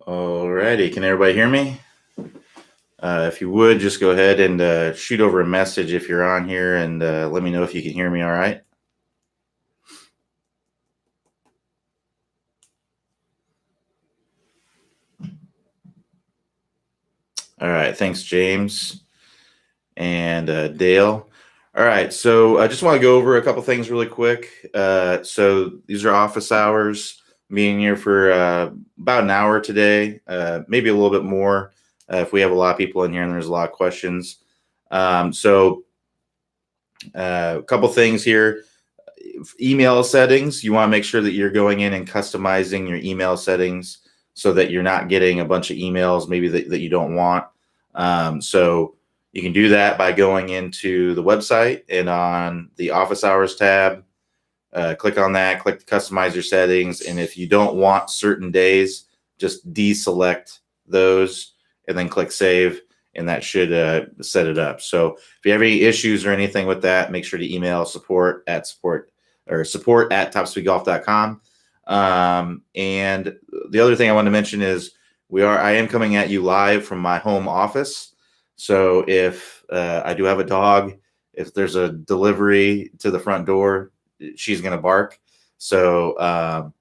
Alrighty, can everybody hear me? If you would, just go ahead and shoot over a message if you're on here and let me know if you can hear me all right. All right, thanks, James and Dale. All right, so I just want to go over a couple things really quick. So these are office hours, being here for about an hour today, maybe a little bit more if we have a lot of people in here and there's a lot of questions. So a couple things here. Email settings, you want to make sure that you're going in and customizing your email settings so that you're not getting a bunch of emails maybe that you don't want. So you can do that by going into the website and on the office hours tab, click on that, click customize your settings. And if you don't want certain days, just deselect those and then click save. And that should set it up. So if you have any issues or anything with that, make sure to email support at topspeedgolf.com. And the other thing I want to mention is I am coming at you live from my home office. So if I do have a dog, if there's a delivery to the front door, she's going to bark. So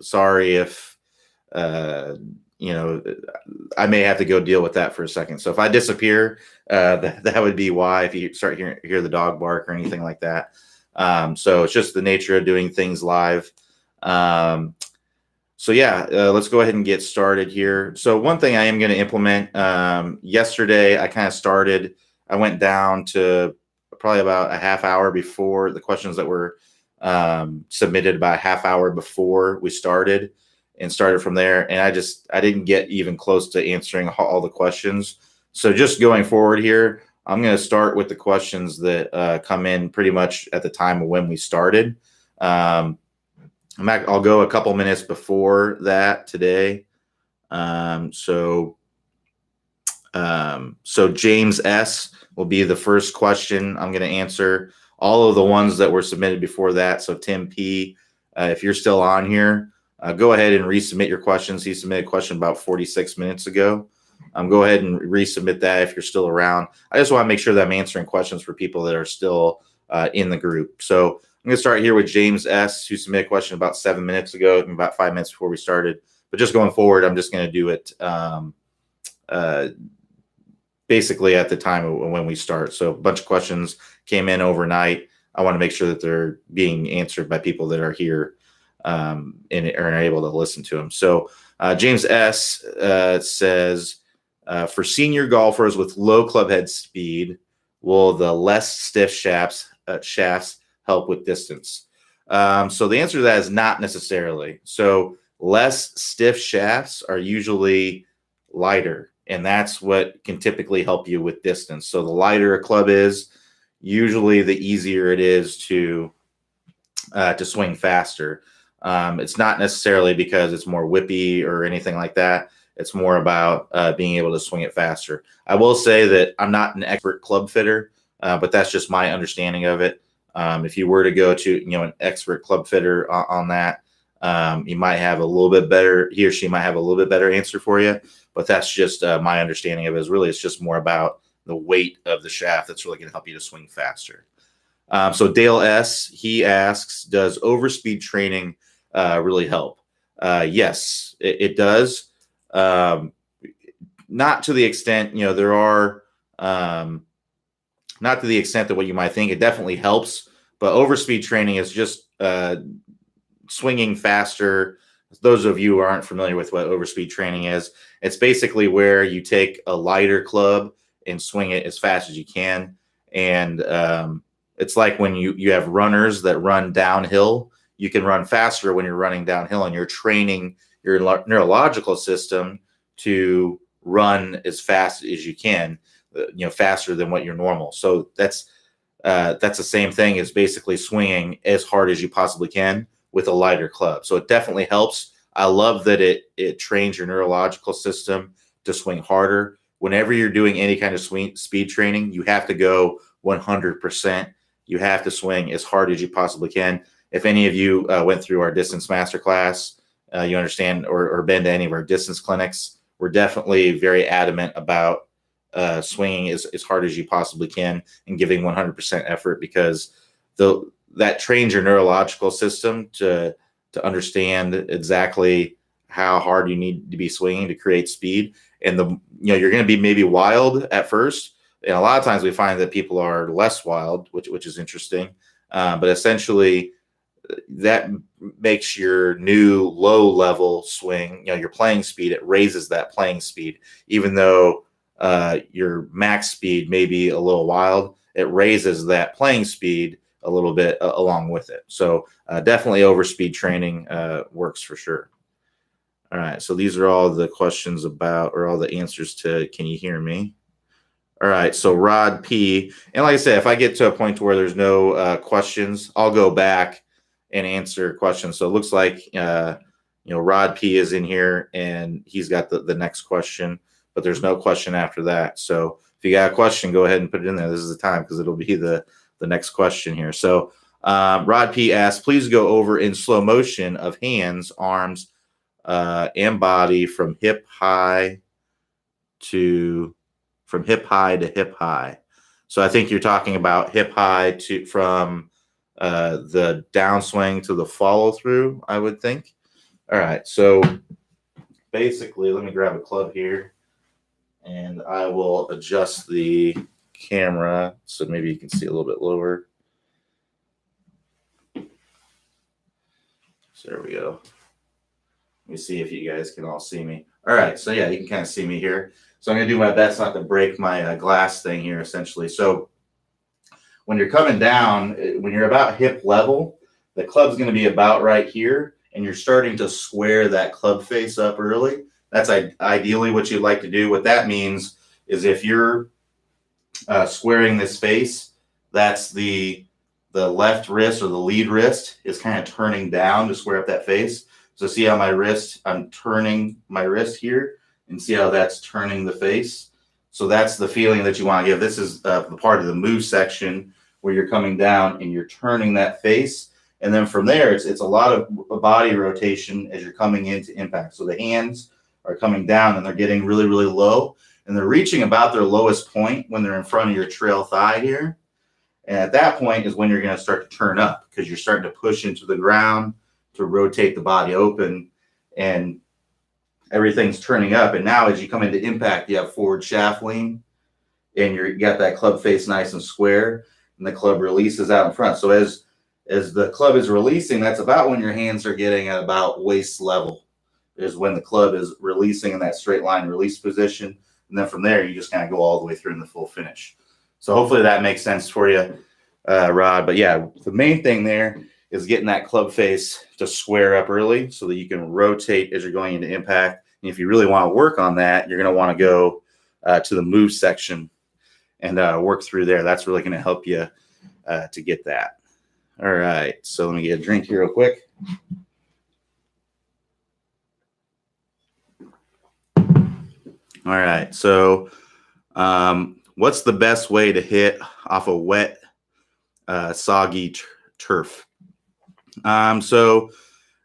sorry if I may have to go deal with that for a second. So if I disappear, that would be why, if you start hear the dog bark or anything like that. So it's just the nature of doing things live. So yeah, let's go ahead and get started here. So one thing I am going to implement, yesterday I went down to probably about a half hour before the questions that were submitted, by a half hour before we started, and started from there. And I didn't get even close to answering all the questions. So just going forward here, I'm going to start with the questions that come in pretty much at the time of when we started. I'll go a couple minutes before that today. So James S. will be the first question I'm going to answer. All of the ones that were submitted before that. So Tim P., if you're still on here, go ahead and resubmit your questions. He submitted a question about 46 minutes ago. Go ahead and resubmit that if you're still around. I just want to make sure that I'm answering questions for people that are still in the group. So I'm going to start here with James S., who submitted a question about 7 minutes ago, and about 5 minutes before we started. But just going forward, I'm just going to do it basically at the time of when we start. So a bunch of questions came in overnight. I want to make sure that they're being answered by people that are here and are able to listen to them. So James S. Says, for senior golfers with low club head speed, will the less stiff shafts help with distance? So the answer to that is not necessarily. So less stiff shafts are usually lighter, and that's what can typically help you with distance. So the lighter a club is, usually the easier it is to swing faster. It's not necessarily because it's more whippy or anything like that. It's more about being able to swing it faster. I will say that I'm not an expert club fitter, but that's just my understanding of it. If you were to go to an expert club fitter on that, he or she might have a little bit better answer for you. But that's just my understanding of it. It's just more about the weight of the shaft that's really going to help you to swing faster. So Dale S., he asks, does overspeed training really help? Yes, it does. Not to the extent, there are, not to the extent that what you might think. It definitely helps, but overspeed training is just swinging faster. Those of you who aren't familiar with what overspeed training is, it's basically where you take a lighter club and swing it as fast as you can. And it's like when you have runners that run downhill. You can run faster when you're running downhill, and you're training your neurological system to run as fast as you can, faster than what you're normal. So that's the same thing as basically swinging as hard as you possibly can with a lighter club. So it definitely helps. I love that it trains your neurological system to swing harder. Whenever you're doing any kind of speed training, you have to go 100%. You have to swing as hard as you possibly can. If any of you went through our distance masterclass, you understand, or been to any of our distance clinics, we're definitely very adamant about swinging as hard as you possibly can and giving 100% effort, because that trains your neurological system to understand exactly how hard you need to be swinging to create speed. And you're going to be maybe wild at first, and a lot of times we find that people are less wild, which is interesting. But essentially, that makes your new low level swing, your playing speed. It raises that playing speed, even though your max speed may be a little wild. It raises that playing speed a little bit along with it. So definitely overspeed training works for sure. All right, so these are all the questions about, or all the answers to, can you hear me? All right, so Rod P. And like I said, if I get to a point where there's no questions, I'll go back and answer questions. So it looks like Rod P is in here, and he's got the next question, but there's no question after that. So if you got a question, go ahead and put it in there. This is the time, because it'll be the next question here. So Rod P asks, please go over in slow motion of hands, arms, and body from hip high to hip high. So I think you're talking about hip high from the downswing to the follow through, I would think. All right, so basically, let me grab a club here, and I will adjust the camera so maybe you can see a little bit lower. So there we go. Let me see if you guys can all see me. All right, so yeah, you can kind of see me here. So I'm going to do my best not to break my glass thing here, essentially. So when you're coming down, when you're about hip level, the club's going to be about right here, and you're starting to square that club face up early. That's ideally what you'd like to do. What that means is if you're squaring this face, that's the left wrist, or the lead wrist, is kind of turning down to square up that face. So see how I'm turning my wrist here, and see how that's turning the face. So that's the feeling that you want to give. This is the part of the move section where you're coming down and you're turning that face. And then from there, it's a lot of body rotation as you're coming into impact. So the hands are coming down and they're getting really, really low. And they're reaching about their lowest point when they're in front of your trail thigh here. And at that point is when you're going to start to turn up, because you're starting to push into the ground to rotate the body open, and everything's turning up. And now as you come into impact, you have forward shaft lean, and you got that club face nice and square, and the club releases out in front. So as the club is releasing, that's about when your hands are getting at about waist level, is when the club is releasing in that straight line release position. And then from there, you just kind of go all the way through in the full finish. So hopefully that makes sense for you, Rod. But yeah, the main thing there is getting that club face to square up early so that you can rotate as you're going into impact. And if you really want to work on that, you're going to want to go to the move section and work through there. That's really going to help you to get that. All right, so let me get a drink here real quick. All right, so what's the best way to hit off a wet, soggy turf? So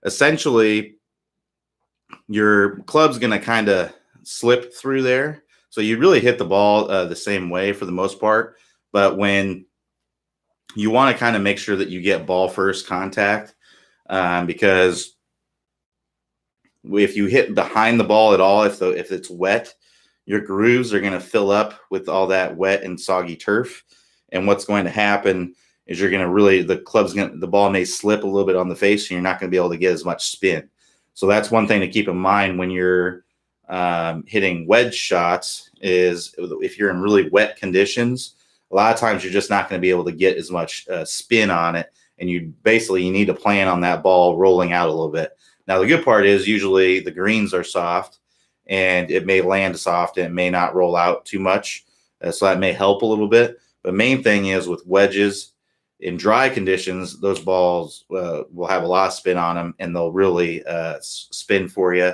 essentially, your club's going to kind of slip through there. So you really hit the ball the same way for the most part. But when you want to kind of make sure that you get ball first contact, because if you hit behind the ball at all, if it's wet, your grooves are going to fill up with all that wet and soggy turf. And what's going to happen is you're going to really, the ball may slip a little bit on the face, and you're not going to be able to get as much spin. So that's one thing to keep in mind when you're hitting wedge shots, is if you're in really wet conditions, a lot of times you're just not going to be able to get as much spin on it. And you need to plan on that ball rolling out a little bit. Now, the good part is usually the greens are soft, and it may land soft and it may not roll out too much. So that may help a little bit. But main thing is with wedges, in dry conditions, those balls will have a lot of spin on them, and they'll really spin for you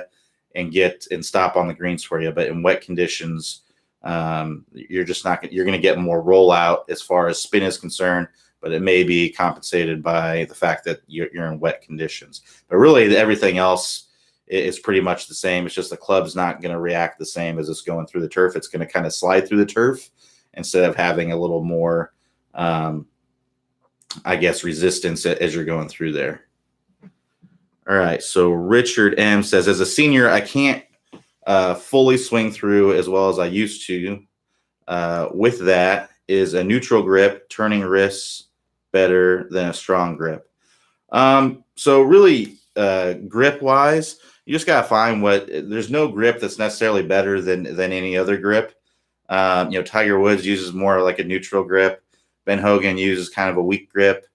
and stop on the greens for you. But in wet conditions, you're going to get more rollout as far as spin is concerned, but it may be compensated by the fact that you're in wet conditions. But really, everything else is pretty much the same. It's just the club's not going to react the same as it's going through the turf. It's going to kind of slide through the turf instead of having a little more, I guess, resistance as you're going through there. All right. So Richard M says, as a senior, I can't fully swing through as well as I used to. With that, is a neutral grip turning wrists better than a strong grip? So really, grip wise, you just got to find there's no grip that's necessarily better than any other grip. Tiger Woods uses more like a neutral grip. Ben Hogan uses kind of a weak grip.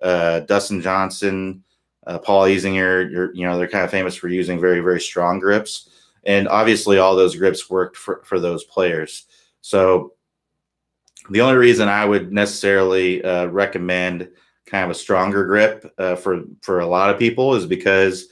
Dustin Johnson, Paul Isinger, they're kind of famous for using very, very strong grips. And obviously all those grips worked for those players. So the only reason I would necessarily recommend kind of a stronger grip for a lot of people is because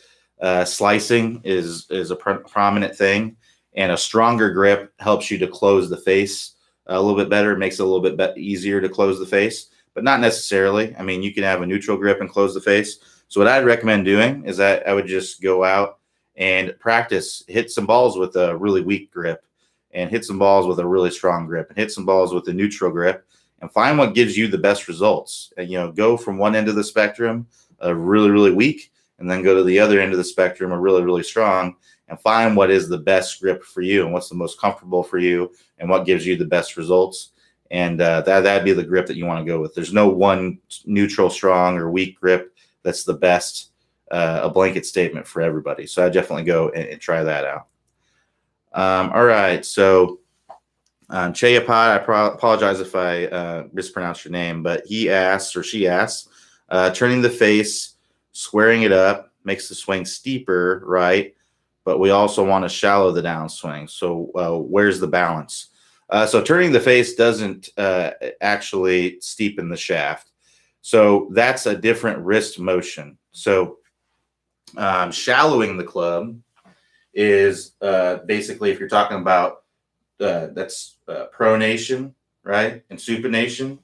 slicing is a prominent thing, and a stronger grip helps you to close the face a little bit better. It makes it a little bit easier to close the face, but not necessarily. I mean, you can have a neutral grip and close the face. So what I'd recommend doing is that I would just go out and practice, hit some balls with a really weak grip, and hit some balls with a really strong grip, and hit some balls with a neutral grip, and find what gives you the best results. And, go from one end of the spectrum, really, really weak, and then go to the other end of the spectrum, a really, really strong, and find what is the best grip for you and what's the most comfortable for you and what gives you the best results. And that'd be the grip that you want to go with. There's no one neutral, strong, or weak grip that's the best, a blanket statement for everybody. So I definitely go and try that out. All right. So Chayapod, I apologize if I mispronounced your name, but he asks, or she asks, turning the face, squaring it up makes the swing steeper, right? But we also want to shallow the downswing. So where's the balance? So turning the face doesn't actually steepen the shaft. So that's a different wrist motion. So shallowing the club is basically, if you're talking about that's pronation, right, and supination.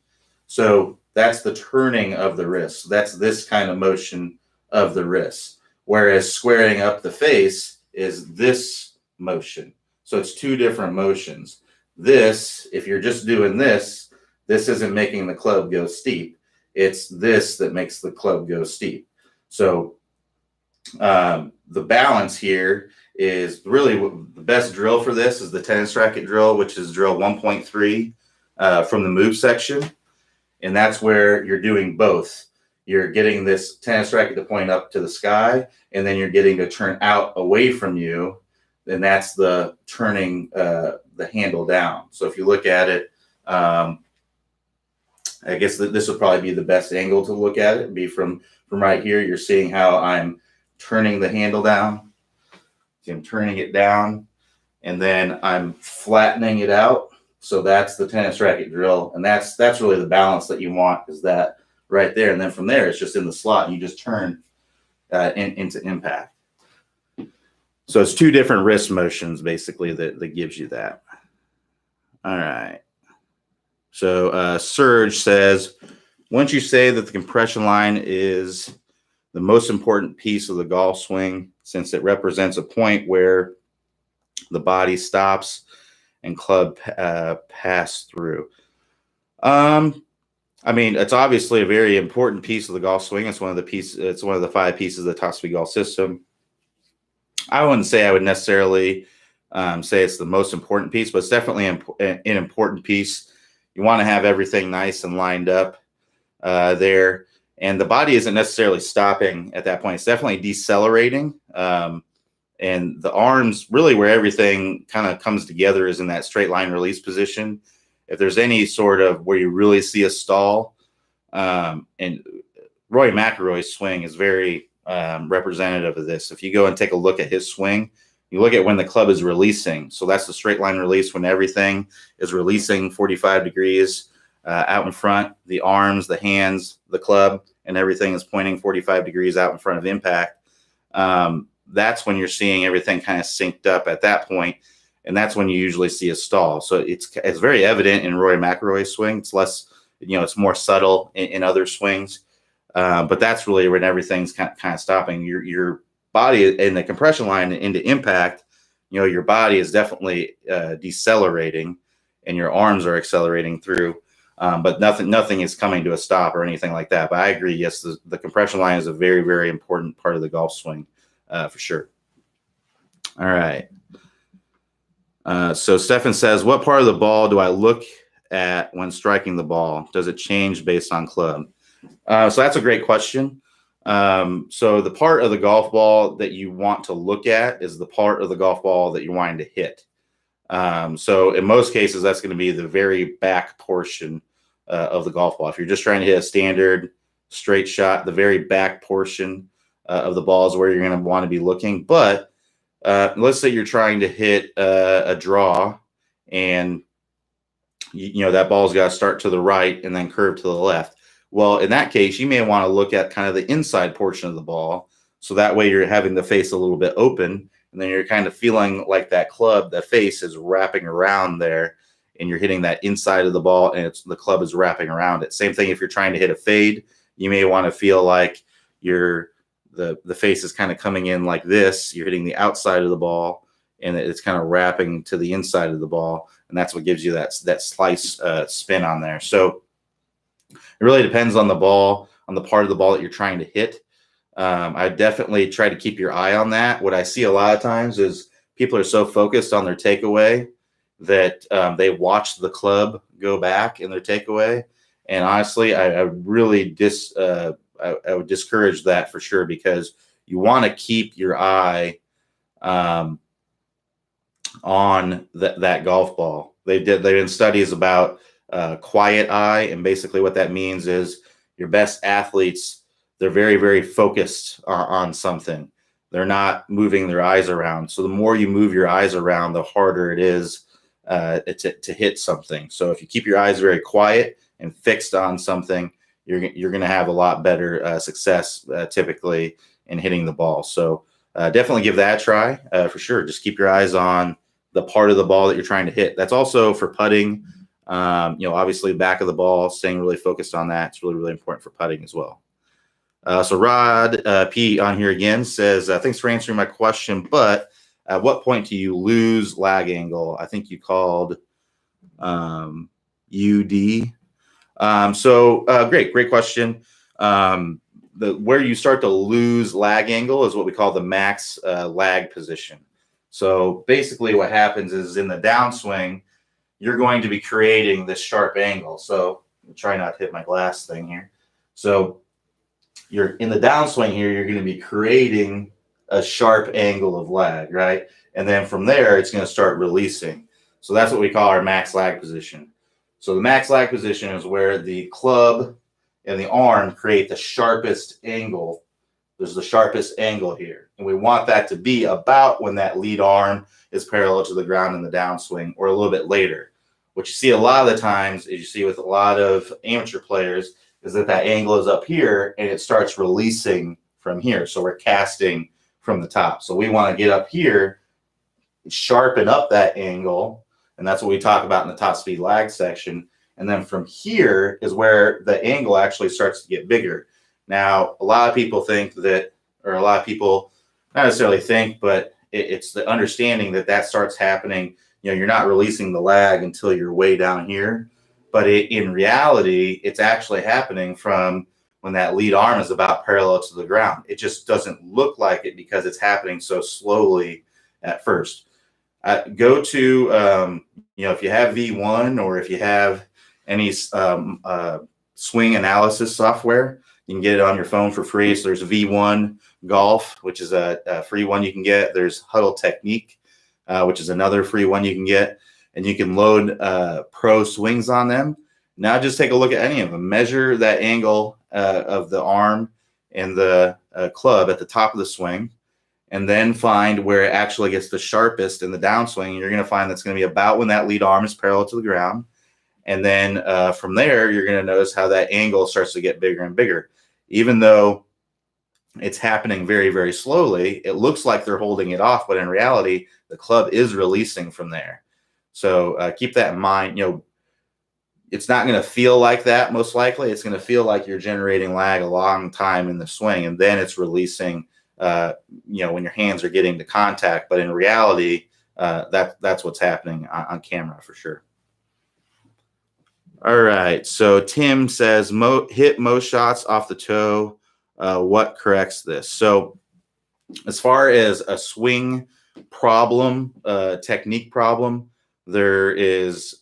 So that's the turning of the wrist. That's this kind of motion of the wrist. Whereas squaring up the face is this motion. So it's two different motions. This, if you're just doing this isn't making the club go steep. It's this that makes the club go steep. So the balance here is really the best drill for this is the tennis racket drill, which is drill 1.3 from the move section. And that's where you're doing both. You're getting this tennis racket to point up to the sky, and then you're getting to turn out away from you. And that's the turning the handle down. So if you look at it, I guess this would probably be the best angle to look at it. It'd be from right here. You're seeing how I'm turning the handle down. See, I'm turning it down, and then I'm flattening it out. So that's the tennis racket drill, and that's really the balance that you want, is that right there. And then from there, it's just in the slot, and you just turn into impact. So it's two different wrist motions, basically, that gives you that. All right. So Serge says, once you say that the compression line is the most important piece of the golf swing, since it represents a point where the body stops and club pass through. I mean, it's obviously a very important piece of the golf swing. It's one of the 5 pieces of the top speed golf system. I wouldn't say I would necessarily say it's the most important piece, but it's definitely an important piece. You want to have everything nice and lined up there. And the body isn't necessarily stopping at that point. It's definitely decelerating. And the arms, really where everything kind of comes together, is in that straight line release position. If there's any sort of where you really see a stall, and Rory McIlroy's swing is very representative of this. If you go and take a look at his swing, you look at when the club is releasing. So that's the straight line release, when everything is releasing 45 degrees out in front, the arms, the hands, the club, and everything is pointing 45 degrees out in front of impact. That's when you're seeing everything kind of synced up at that point, and that's when you usually see a stall. So it's very evident in Rory McIlroy's swing. It's less, it's more subtle in other swings, but that's really when everything's kind of stopping. You're body in the compression line into impact, your body is definitely decelerating and your arms are accelerating through. But nothing is coming to a stop or anything like that. But I agree. Yes, the compression line is a very, very important part of the golf swing for sure. All right. So Stefan says, what part of the ball do I look at when striking the ball? Does it change based on club? So that's a great question. So the part of the golf ball that you want to look at is the part of the golf ball that you're wanting to hit. So in most cases, that's going to be the very back portion of the golf ball. If you're just trying to hit a standard straight shot, the very back portion of the ball is where you're going to want to be looking. But let's say you're trying to hit a draw, and that ball's got to start to the right and then curve to the left. Well, in that case, you may want to look at kind of the inside portion of the ball. So that way you're having the face a little bit open, and then you're kind of feeling like that club, that face is wrapping around there, and you're hitting that inside of the ball, and the club is wrapping around it. Same thing if you're trying to hit a fade, you may want to feel like the face is kind of coming in like this. You're hitting the outside of the ball, and it's kind of wrapping to the inside of the ball, and that's what gives you that slice spin on there. So it really depends on the ball, on the part of the ball that you're trying to hit. I definitely try to keep your eye on that. What I see a lot of times is people are so focused on their takeaway that they watch the club go back in their takeaway. And honestly, I really I would discourage that for sure, because you want to keep your eye on that golf ball. They've been studies about quiet eye, and basically what that means is your best athletes, they're very, very focused on something. They're not moving their eyes around. So the more you move your eyes around, the harder it is to hit something. So if you keep your eyes very quiet and fixed on something, you're going to have a lot better success typically in hitting the ball. So definitely give that a try for sure. Just keep your eyes on the part of the ball that you're trying to hit. That's also for putting. Obviously back of the ball, staying really focused on that. It's really, really important for putting as well. So Rod P on here again says, thanks for answering my question, but at what point do you lose lag angle? I think you called UD. Great question. Where you start to lose lag angle is what we call the max lag position. So basically what happens is in the downswing, you're going to be creating this sharp angle. So I'll try not to hit my glass thing here. So you're in the downswing here, you're going to be creating a sharp angle of lag, right? And then from there, it's going to start releasing. So that's what we call our max lag position. So the max lag position is where the club and the arm create the sharpest angle. There's the sharpest angle here. And we want that to be about when that lead arm is parallel to the ground in the downswing, or a little bit later. What you see a lot of the times is you see with a lot of amateur players is that angle is up here and it starts releasing from here. So we're casting from the top. So we want to get up here, sharpen up that angle. And that's what we talk about in the top speed lag section. And then from here is where the angle actually starts to get bigger. Now, a lot of people think that, or a lot of people not necessarily think, but it's the understanding that starts happening. You're not releasing the lag until you're way down here. But in reality, it's actually happening from when that lead arm is about parallel to the ground. It just doesn't look like it because it's happening so slowly at first. Go to, if you have V1 or if you have any swing analysis software, you can get it on your phone for free. So there's V1 Golf, which is a free one you can get. There's Huddle Technique, which is another free one you can get. And you can load pro swings on them. Now just take a look at any of them. Measure that angle of the arm and the club at the top of the swing, and then find where it actually gets the sharpest in the downswing. You're going to find that's going to be about when that lead arm is parallel to the ground. And then from there, you're going to notice how that angle starts to get bigger and bigger. Even though it's happening very, very slowly, it looks like they're holding it off, but in reality, the club is releasing from there. So keep that in mind. It's not going to feel like that, most likely. It's going to feel like you're generating lag a long time in the swing, and then it's releasing when your hands are getting to contact. But in reality, that's what's happening on camera for sure. All right. So Tim says, hit most shots off the toe. What corrects this? So as far as a swing problem, technique problem, there is,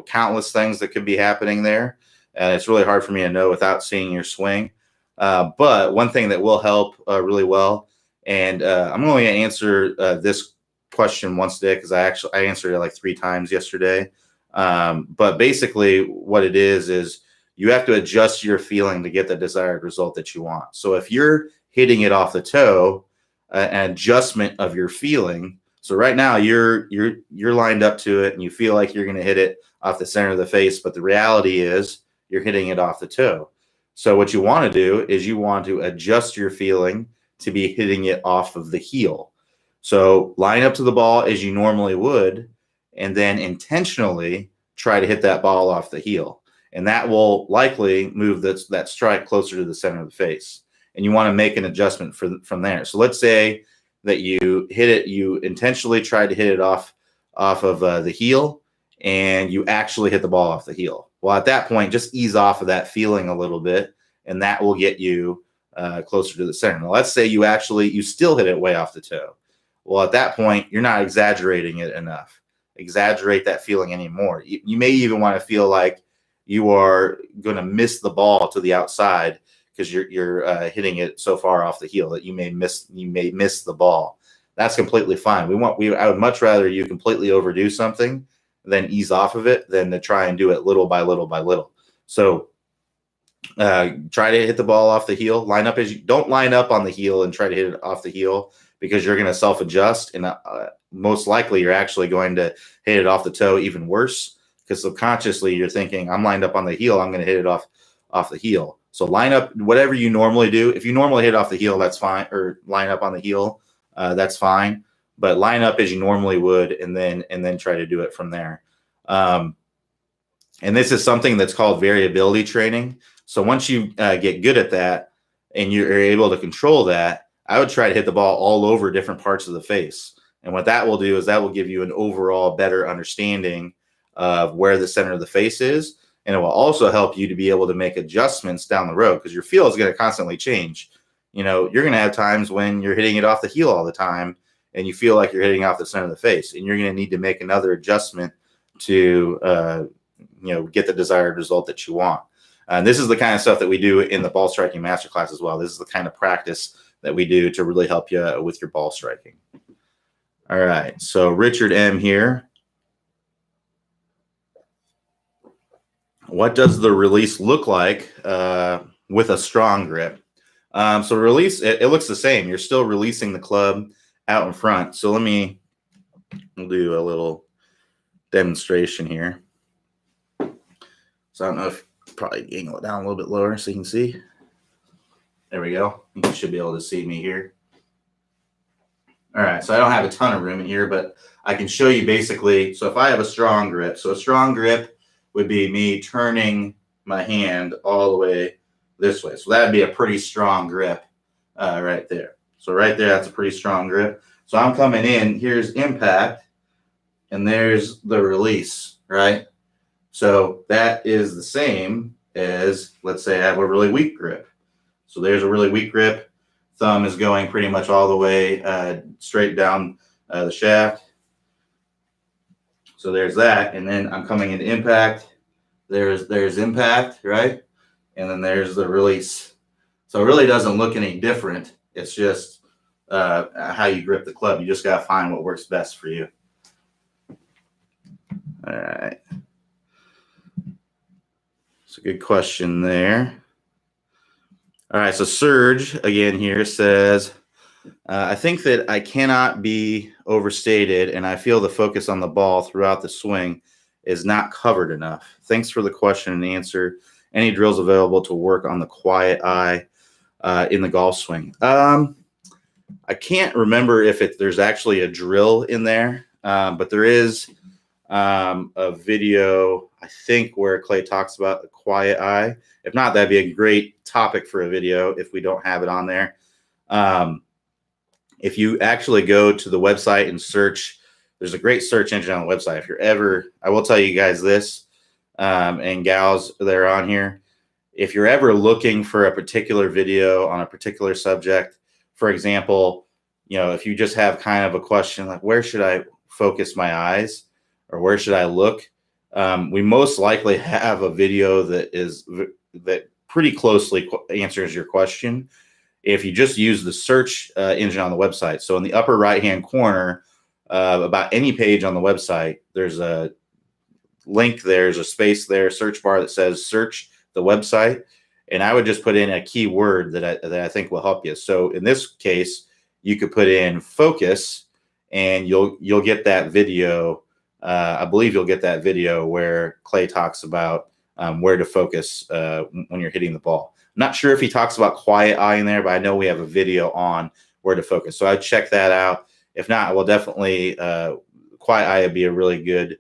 countless things that could be happening there. And it's really hard for me to know without seeing your swing. But one thing that will help really well, and I'm only going to answer this question once today because I answered it like 3 times yesterday. But basically what it is you have to adjust your feeling to get the desired result that you want. So if you're hitting it off the toe, an adjustment of your feeling. So right now you're lined up to it and you feel like you're going to hit it off the center of the face, but the reality is you're hitting it off the toe. So what you want to do is you want to adjust your feeling to be hitting it off of the heel. So line up to the ball as you normally would, and then intentionally try to hit that ball off the heel. And that will likely move that strike closer to the center of the face. And you want to make an adjustment from there. So let's say that you hit it, you intentionally tried to hit it off of the heel, and you actually hit the ball off the heel. Well, at that point, just ease off of that feeling a little bit, and that will get you closer to the center. Now, let's say you still hit it way off the toe. Well, at that point, you're not exaggerating it enough. Exaggerate that feeling anymore. You may even want to feel like you are going to miss the ball to the outside because you're hitting it so far off the heel that you may miss the ball. That's completely fine. I would much rather you completely overdo something than ease off of it than to try and do it little by little by little. So try to hit the ball off the heel. Don't line up on the heel and try to hit it off the heel because you're going to self-adjust, and most likely you're actually going to hit it off the toe even worse because subconsciously you're thinking, I'm lined up on the heel, I'm going to hit it off the heel. So line up whatever you normally do. If you normally hit off the heel, that's fine, or line up on the heel, that's fine. But line up as you normally would, and then try to do it from there. And this is something that's called variability training. So once you get good at that and you're able to control that, I would try to hit the ball all over different parts of the face. And what that will do is that will give you an overall better understanding of where the center of the face is. And it will also help you to be able to make adjustments down the road because your feel is going to constantly change. You're going to have times when you're hitting it off the heel all the time and you feel like you're hitting off the center of the face, and you're going to need to make another adjustment to, get the desired result that you want. And this is the kind of stuff that we do in the ball striking masterclass as well. This is the kind of practice that we do to really help you with your ball striking. All right. So Richard M here. What does the release look like with a strong grip? So release, it looks the same. You're still releasing the club out in front. So we'll do a little demonstration here. So I don't know if probably angle it down a little bit lower so you can see. There we go. You should be able to see me here. All right. So I don't have a ton of room in here, but I can show you basically. So if I have a strong grip, so a strong grip would be me turning my hand all the way this way. So that'd be a pretty strong grip right there. So right there, that's a pretty strong grip. So I'm coming in, here's impact, and there's the release, right? So that is the same as, let's say I have a really weak grip. So there's a really weak grip. Thumb is going pretty much all the way straight down the shaft. So there's that. And then I'm coming into impact. There's impact, right? And then there's the release. So it really doesn't look any different. It's just how you grip the club. You just got to find what works best for you. All right. It's a good question there. All right. So Serge again here says, I think that I cannot be overstated, and I feel the focus on the ball throughout the swing is not covered enough. Thanks for the question and answer. Any drills available to work on the quiet eye in the golf swing? I can't remember if there's actually a drill in there, but there is a video, I think, where Clay talks about the quiet eye. If not, that'd be a great topic for a video if we don't have it on there. If you actually go to the website and search, there's a great search engine on the website. If you're ever, I will tell you guys this, and gals that are on here, if you're ever looking for a particular video on a particular subject, for example, if you just have kind of a question like, where should I focus my eyes or where should I look? We most likely have a video that pretty closely answers your question if you just use the search engine on the website. So in the upper right-hand corner, about any page on the website, there's a link, there's a space there, search bar that says search the website. And I would just put in a keyword that I think will help you. So in this case, you could put in focus and you'll get that video. I believe you'll get that video where Clay talks about where to focus when you're hitting the ball. I'm not sure if he talks about quiet eye in there, but I know we have a video on where to focus. So I'd check that out. If not, well, definitely quiet eye would be a really good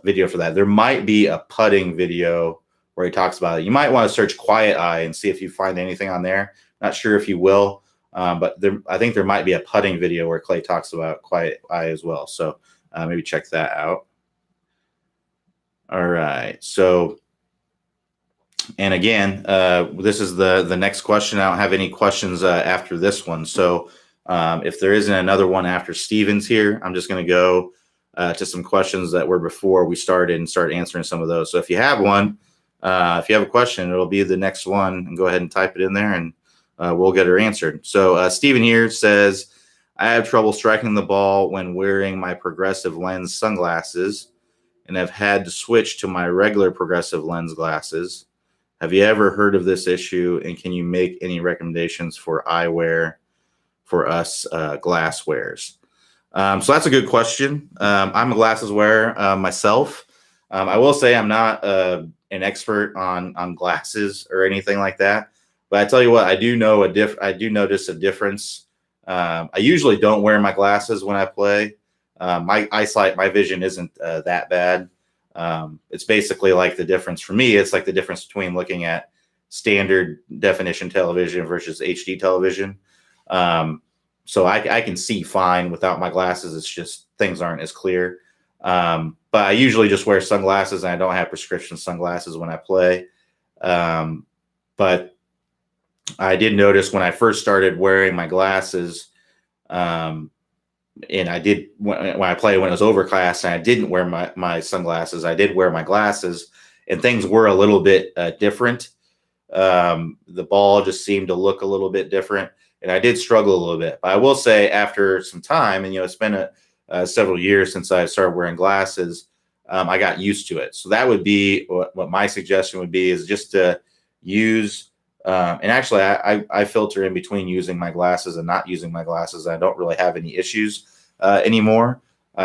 video for that. There might be a putting video where he talks about it. You might want to search quiet eye and see if you find anything on there. Not sure if you will, but I think there might be a putting video where Clay talks about quiet eye as well. So maybe check that out. All right. So, and again, this is the next question. I don't have any questions after this one. So if there isn't another one after Steven's here, I'm just going to go to some questions that were before we started and start answering some of those. So if you have one, if you have a question, it'll be the next one, and go ahead and type it in there and we'll get her answered. So Steven here says, I have trouble striking the ball when wearing my progressive lens sunglasses and have had to switch to my regular progressive lens glasses. Have you ever heard of this issue, and can you make any recommendations for eyewear for us glass wearers? So that's a good question. I'm a glasses wearer myself. I will say I'm not an expert on glasses or anything like that, but I tell you what, I do notice a difference. I usually don't wear my glasses when I play. My eyesight, my vision isn't that bad. It's basically like the difference for me. It's like the difference between looking at standard definition television versus HD television. So I can see fine without my glasses. It's just things aren't as clear. But I usually just wear sunglasses, and I don't have prescription sunglasses when I play. But I did notice when I first started wearing my glasses, and I did when I played when it was overcast and I didn't wear my sunglasses, I did wear my glasses, and things were a little bit different. The ball just seemed to look a little bit different, and I did struggle a little bit. But I will say after some time, and it's been several years since I started wearing glasses, I got used to it. So that would be what my suggestion would be, is just to use, and actually I filter in between using my glasses and not using my glasses. I don't really have any issues anymore.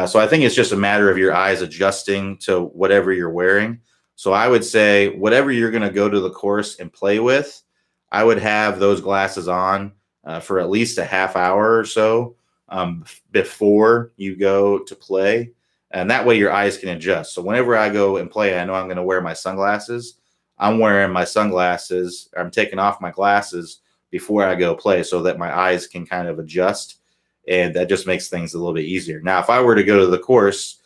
So I think it's just a matter of your eyes adjusting to whatever you're wearing. So I would say whatever you're going to go to the course and play with, I would have those glasses on for at least a half hour or so before you go to play. And that way your eyes can adjust. So whenever I go and play, I know I'm going to wear my sunglasses. I'm wearing my sunglasses. I'm taking off my glasses before I go play so that my eyes can kind of adjust. And that just makes things a little bit easier. Now, if I were to go to the course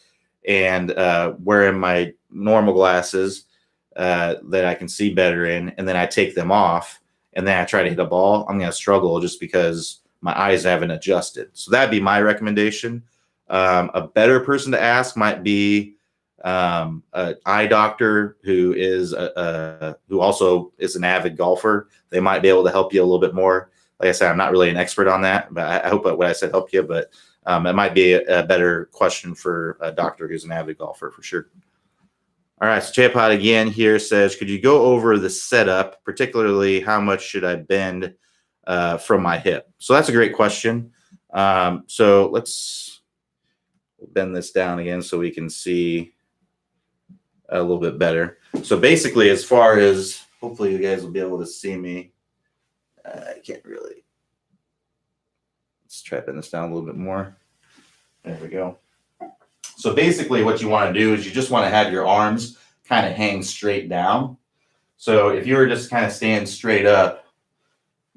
and wearing my normal glasses that I can see better in, and then I take them off and then I try to hit a ball, I'm going to struggle just because my eyes haven't adjusted. So that'd be my recommendation. A better person to ask might be an eye doctor who is who also is an avid golfer. They might be able to help you a little bit more. Like I said, I'm not really an expert on that, but I hope what I said helped you. But it might be a better question for a doctor who's an avid golfer for sure. All right, so Chayapod again here says, could you go over the setup, particularly how much should I bend from my hip? So that's a great question. So let's bend this down again so we can see a little bit better. So basically, as far as, hopefully you guys will be able to see me. I can't really. Let's try to bend this down a little bit more. There we go. So basically what you want to do is you just want to have your arms kind of hang straight down. So if you were just kind of stand straight up,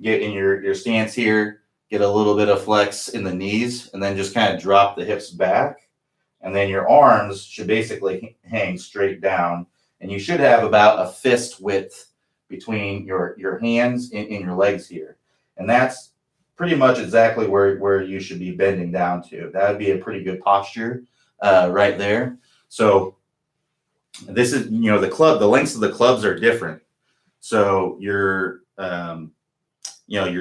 get in your stance here, get a little bit of flex in the knees, and then just kind of drop the hips back. And then your arms should basically hang straight down. And you should have about a fist width between your hands and your legs here. And that's pretty much exactly where you should be bending down to. That would be a pretty good posture right there. So this is, the lengths of the clubs are different. So your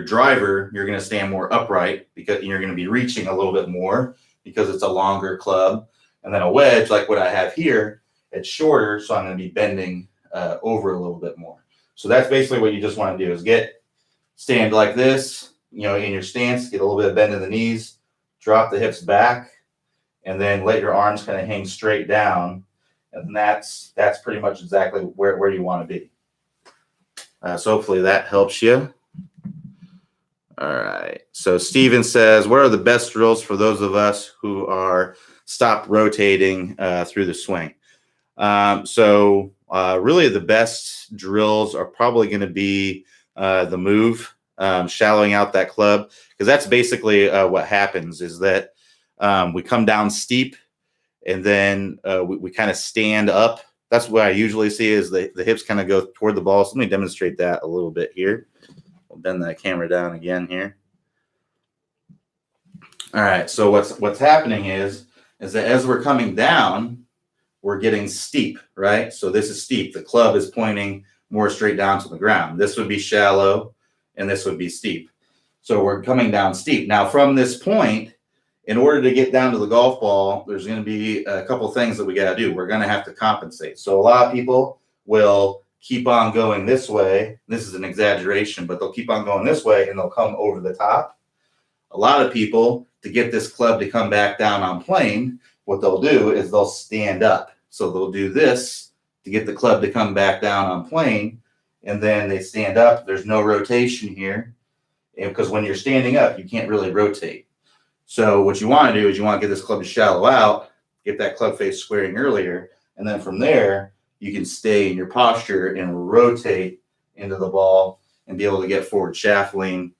driver, you're going to stand more upright because you're going to be reaching a little bit more because it's a longer club. And then a wedge, like what I have here, it's shorter, so I'm going to be bending over a little bit more. So that's basically what you just want to do is stand like this, in your stance, get a little bit of bend in the knees, drop the hips back, and then let your arms kind of hang straight down. And that's pretty much exactly where you want to be. So hopefully that helps you. All right. So Steven says, what are the best drills for those of us who are stopped rotating through the swing? So really the best drills are probably going to be the move, shallowing out that club, because that's basically what happens is that we come down steep and then we kind of stand up. That's what I usually see is the hips kind of go toward the ball. So let me demonstrate that a little bit here. We'll bend that camera down again here. All right. So what's happening is that as we're coming down, we're getting steep, right? So this is steep. The club is pointing more straight down to the ground. This would be shallow and this would be steep. So we're coming down steep. Now from this point, in order to get down to the golf ball, there's going to be a couple things that we got to do. We're going to have to compensate. So a lot of people will keep on going this way. This is an exaggeration, but they'll keep on going this way and they'll come over the top. A lot of people, to get this club to come back down on plane, what they'll do is they'll stand up. So they'll do this to get the club to come back down on plane, and then they stand up. There's no rotation here, because when you're standing up, you can't really rotate. So what you want to do is you want to get this club to shallow out, get that club face squaring earlier, and then from there, you can stay in your posture and rotate into the ball and be able to get forward shaft lean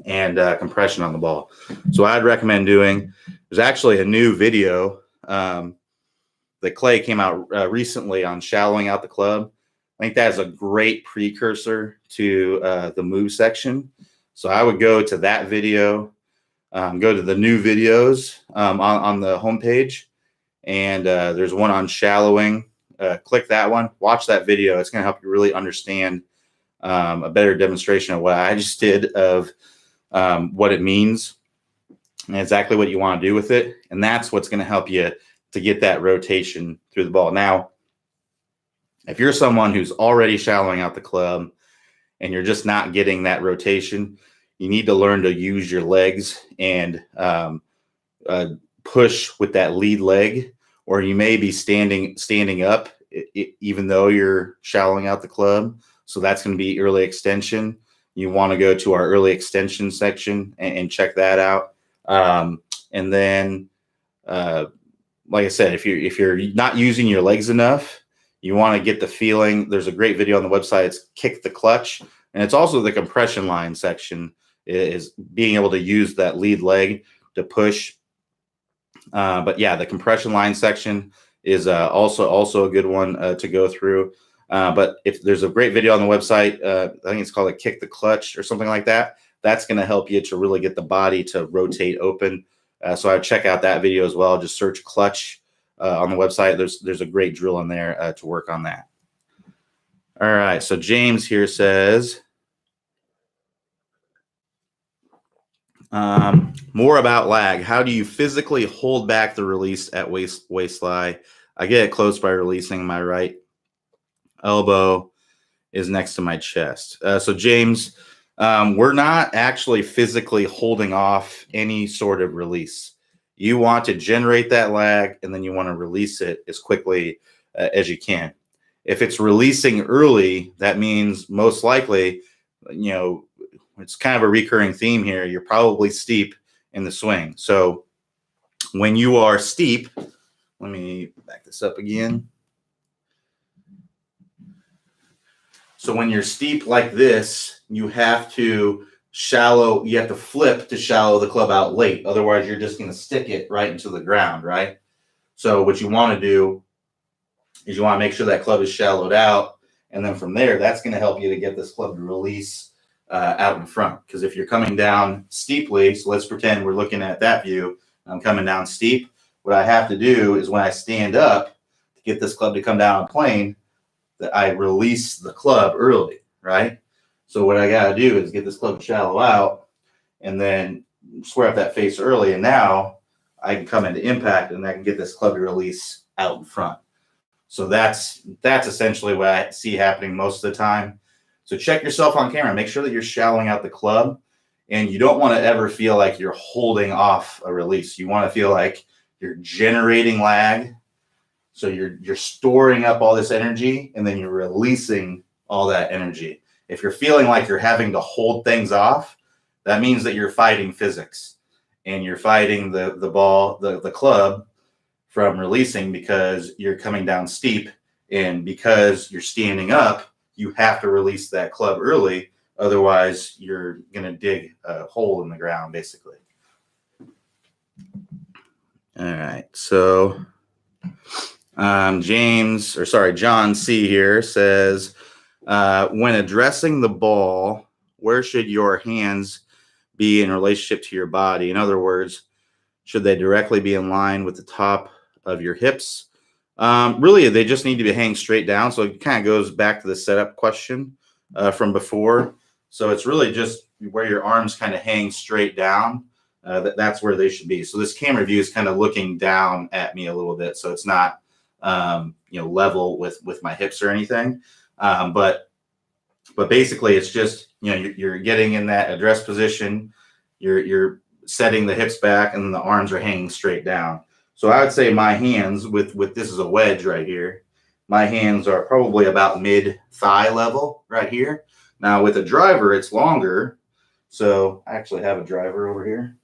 and compression on the ball. So I'd recommend doing, there's actually a new video that Clay came out recently on shallowing out the club. I think that is a great precursor to the move section. So I would go to that video, go to the new videos on the homepage, and there's one on shallowing. Click that one, watch that video. It's going to help you really understand a better demonstration of what I just did of what it means and exactly what you want to do with it. And that's what's going to help you to get that rotation through the ball. Now, if you're someone who's already shallowing out the club and you're just not getting that rotation, you need to learn to use your legs and push with that lead leg, or you may be standing up even though you're shallowing out the club. So that's going to be early extension. You want to go to our early extension section and check that out. And then, like I said, if you're not using your legs enough, you want to get the feeling. There's a great video on the website. It's Kick the Clutch, and it's also the compression line section is being able to use that lead leg to push. But yeah, the compression line section is also a good one to go through. But if there's a great video on the website, I think it's called like Kick the Clutch or something like that. That's going to help you to really get the body to rotate open. So I'd check out that video as well. Just search clutch on the website. There's a great drill in there to work on that. All right. So James here says, more about lag. How do you physically hold back the release at waist lie? I get it close by releasing my right elbow is next to my chest. So James, we're not actually physically holding off any sort of release. You want to generate that lag, and then you want to release it as quickly as you can. If it's releasing early, that means most likely, it's kind of a recurring theme here. You're probably steep in the swing. So when you are steep, let me back this up again. So when you're steep like this, you have to flip to shallow the club out late. Otherwise, you're just going to stick it right into the ground, right? So what you want to do is you want to make sure that club is shallowed out. And then from there, that's going to help you to get this club to release out in front. Because if you're coming down steeply, so let's pretend we're looking at that view, I'm coming down steep. What I have to do is when I stand up to get this club to come down a plane, that I release the club early, right? So what I got to do is get this club to shallow out and then square up that face early. And now I can come into impact and I can get this club to release out in front. So that's essentially what I see happening most of the time. So check yourself on camera. Make sure that you're shallowing out the club. And you don't want to ever feel like you're holding off a release. You want to feel like you're generating lag. So you're storing up all this energy and then you're releasing all that energy. If you're feeling like you're having to hold things off, that means that you're fighting physics and you're fighting the club from releasing because you're coming down steep, and because you're standing up, you have to release that club early. Otherwise, you're going to dig a hole in the ground, basically. All right. So John C here says, when addressing the ball, where should your hands be in relationship to your body? In other words, should they directly be in line with the top of your hips? Really, they just need to be hanging straight down. So it kind of goes back to the setup question from before. So it's really just where your arms kind of hang straight down. That's where they should be. So this camera view is kind of looking down at me a little bit. So it's not level with my hips or anything. But basically it's just, you're getting in that address position, you're setting the hips back, and then the arms are hanging straight down. So I would say my hands with this is a wedge right here. My hands are probably about mid thigh level right here. Now with a driver, it's longer. So I actually have a driver over here.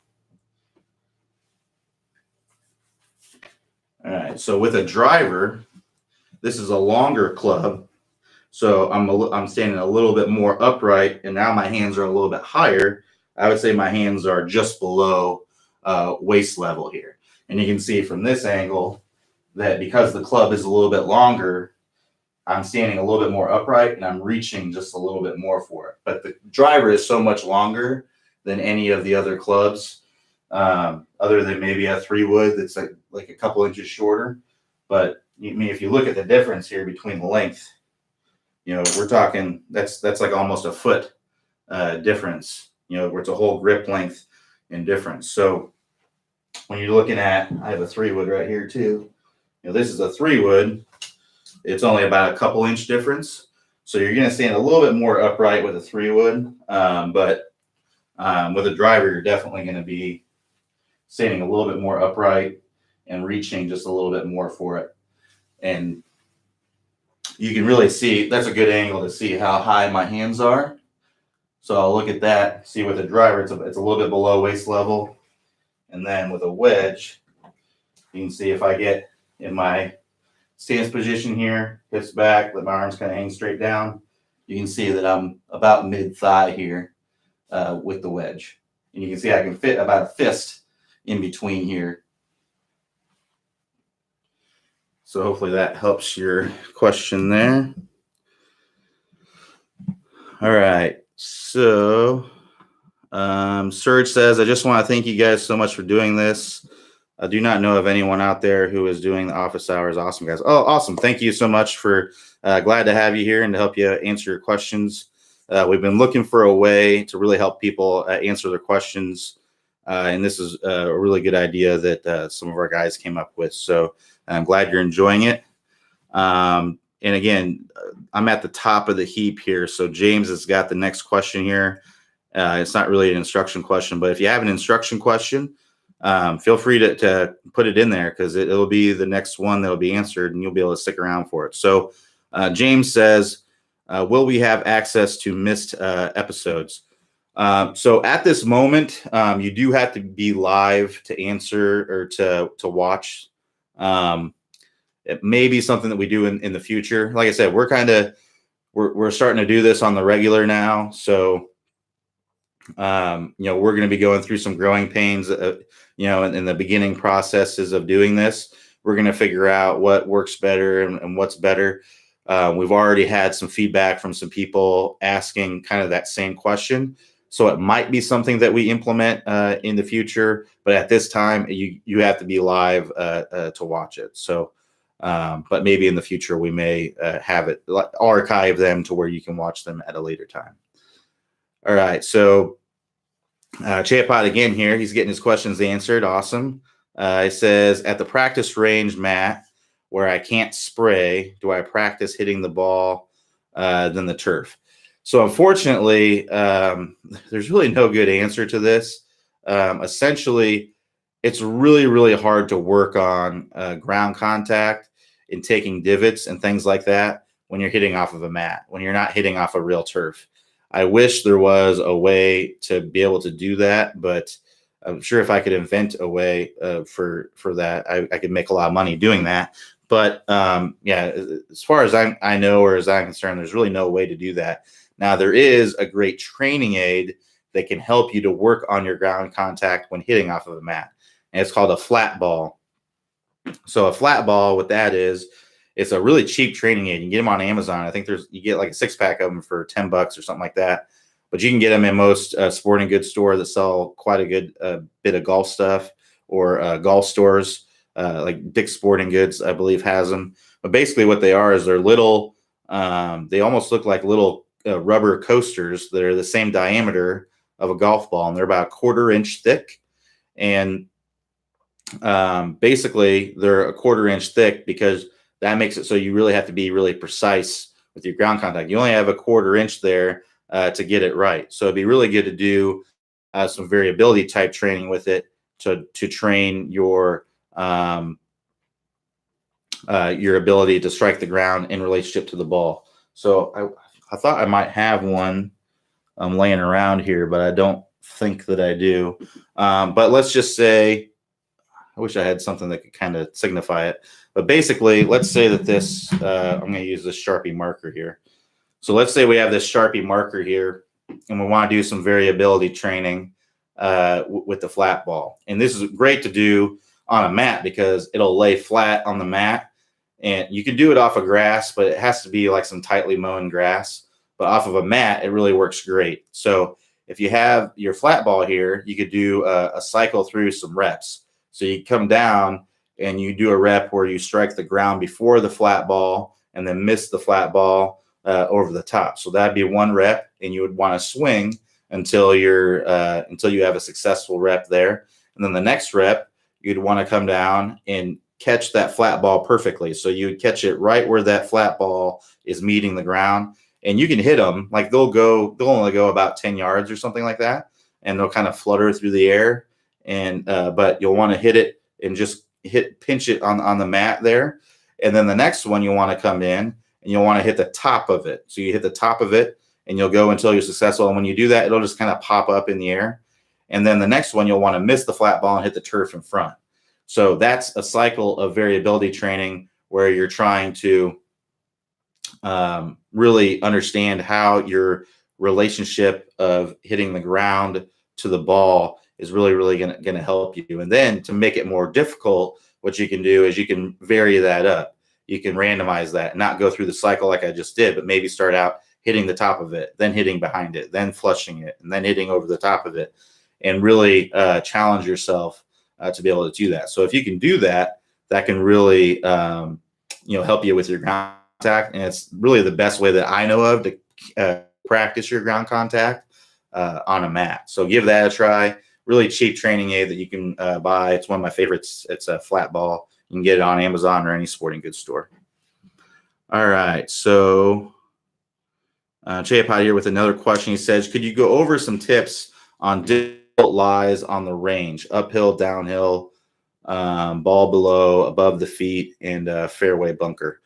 All right. So with a driver, this is a longer club. So I'm standing a little bit more upright, and now my hands are a little bit higher. I would say my hands are just below waist level here. And you can see from this angle that because the club is a little bit longer, I'm standing a little bit more upright and I'm reaching just a little bit more for it. But the driver is so much longer than any of the other clubs, other than maybe a 3-wood that's like a couple inches shorter. But if you look at the difference here between the length, we're talking that's like almost a foot difference, where it's a whole grip length in difference. So when you're looking at, I have a 3-wood right here too. This is a 3-wood. It's only about a couple inch difference. So you're going to stand a little bit more upright with a 3-wood. But with a driver, you're definitely going to be standing a little bit more upright and reaching just a little bit more for it. And you can really see, that's a good angle to see how high my hands are. So I'll look at that, see with a driver, it's a little bit below waist level. And then with a wedge, you can see if I get in my stance position here, hips back, let my arms kind of hang straight down, you can see that I'm about mid-thigh here with the wedge. And you can see I can fit about a fist in between here. So hopefully that helps your question there. All right. So Serge says, I just want to thank you guys so much for doing this. I do not know of anyone out there who is doing the office hours. Awesome, guys. Oh, awesome. Thank you so much for glad to have you here and to help you answer your questions. We've been looking for a way to really help people answer their questions. And this is a really good idea that some of our guys came up with. So I'm glad you're enjoying it. And again, I'm at the top of the heap here. So James has got the next question here. It's not really an instruction question, but if you have an instruction question, feel free to put it in there because it'll be the next one that'll be answered and you'll be able to stick around for it. So James says, will we have access to missed episodes? So at this moment, you do have to be live to answer or to watch. It may be something that we do in the future. Like I said, we're kind of we're starting to do this on the regular now. So, we're going to be going through some growing pains, in the beginning processes of doing this. We're going to figure out what works better and what's better. We've already had some feedback from some people asking kind of that same question. So it might be something that we implement in the future, but at this time, you have to be live to watch it. So, but maybe in the future, we may have it archive them to where you can watch them at a later time. All right. So Chayapod again here. He's getting his questions answered. Awesome. He says, at the practice range, Matt, where I can't spray, do I practice hitting the ball than the turf? So unfortunately, there's really no good answer to this. Essentially, it's really, really hard to work on ground contact and taking divots and things like that when you're hitting off of a mat, when you're not hitting off a real turf. I wish there was a way to be able to do that, but I'm sure if I could invent a way for that, I could make a lot of money doing that. But as far as I know, or as I'm concerned, there's really no way to do that. Now, there is a great training aid that can help you to work on your ground contact when hitting off of a mat, and it's called a flat ball. So a flat ball, what that is, it's a really cheap training aid. You can get them on Amazon. I think you get like a 6-pack of them for $10 or something like that. But you can get them in most sporting goods stores that sell quite a good bit of golf stuff, or golf stores like Dick's Sporting Goods, I believe, has them. But basically what they are is they're little, they almost look like little rubber coasters that are the same diameter of a golf ball, and they're about 1/4 inch thick. And basically they're 1/4 inch thick because that makes it so you really have to be really precise with your ground contact. You only have a 1/4 inch there to get it right. So it'd be really good to do some variability type training with it to train your ability to strike the ground in relationship to the ball. So I thought I might have one laying around here, but I don't think that I do. But let's just say, I wish I had something that could kind of signify it. But basically, let's say that this, I'm going to use this Sharpie marker here. So let's say we have this Sharpie marker here, and we want to do some variability training with the flat ball. And this is great to do on a mat because it'll lay flat on the mat. And you can do it off of grass, but it has to be like some tightly mown grass. But off of a mat, it really works great. So if you have your flat ball here, you could do a cycle through some reps. So you come down and you do a rep where you strike the ground before the flat ball and then miss the flat ball over the top. So that'd be one rep, and you would want to swing until you have a successful rep there. And then the next rep, you'd want to come down and catch that flat ball perfectly. So you would catch it right where that flat ball is meeting the ground, and you can hit them like they'll only go about 10 yards or something like that, and they'll kind of flutter through the air. And but you'll want to hit it and just pinch it on the mat there. And then the next one, you'll want to come in and you'll want to hit the top of it. So you hit the top of it and you'll go until you're successful. And when you do that, it'll just kind of pop up in the air. And then the next one, you'll want to miss the flat ball and hit the turf in front. So that's a cycle of variability training where you're trying to really understand how your relationship of hitting the ground to the ball is really, really going to help you. And then to make it more difficult, what you can do is you can vary that up. You can randomize that, not go through the cycle like I just did, but maybe start out hitting the top of it, then hitting behind it, then flushing it, and then hitting over the top of it, and really challenge yourself to be able to do that. So if you can do that, that can really help you with your ground contact. And it's really the best way that I know of to practice your ground contact on a mat. So give that a try. Really cheap training aid that you can buy. It's one of my favorites. It's a flat ball. You can get it on Amazon or any sporting goods store. All right. So Chayapod here with another question. He says, could you go over some tips on difficult lies on the range, uphill, downhill, ball below, above the feet, and fairway bunker?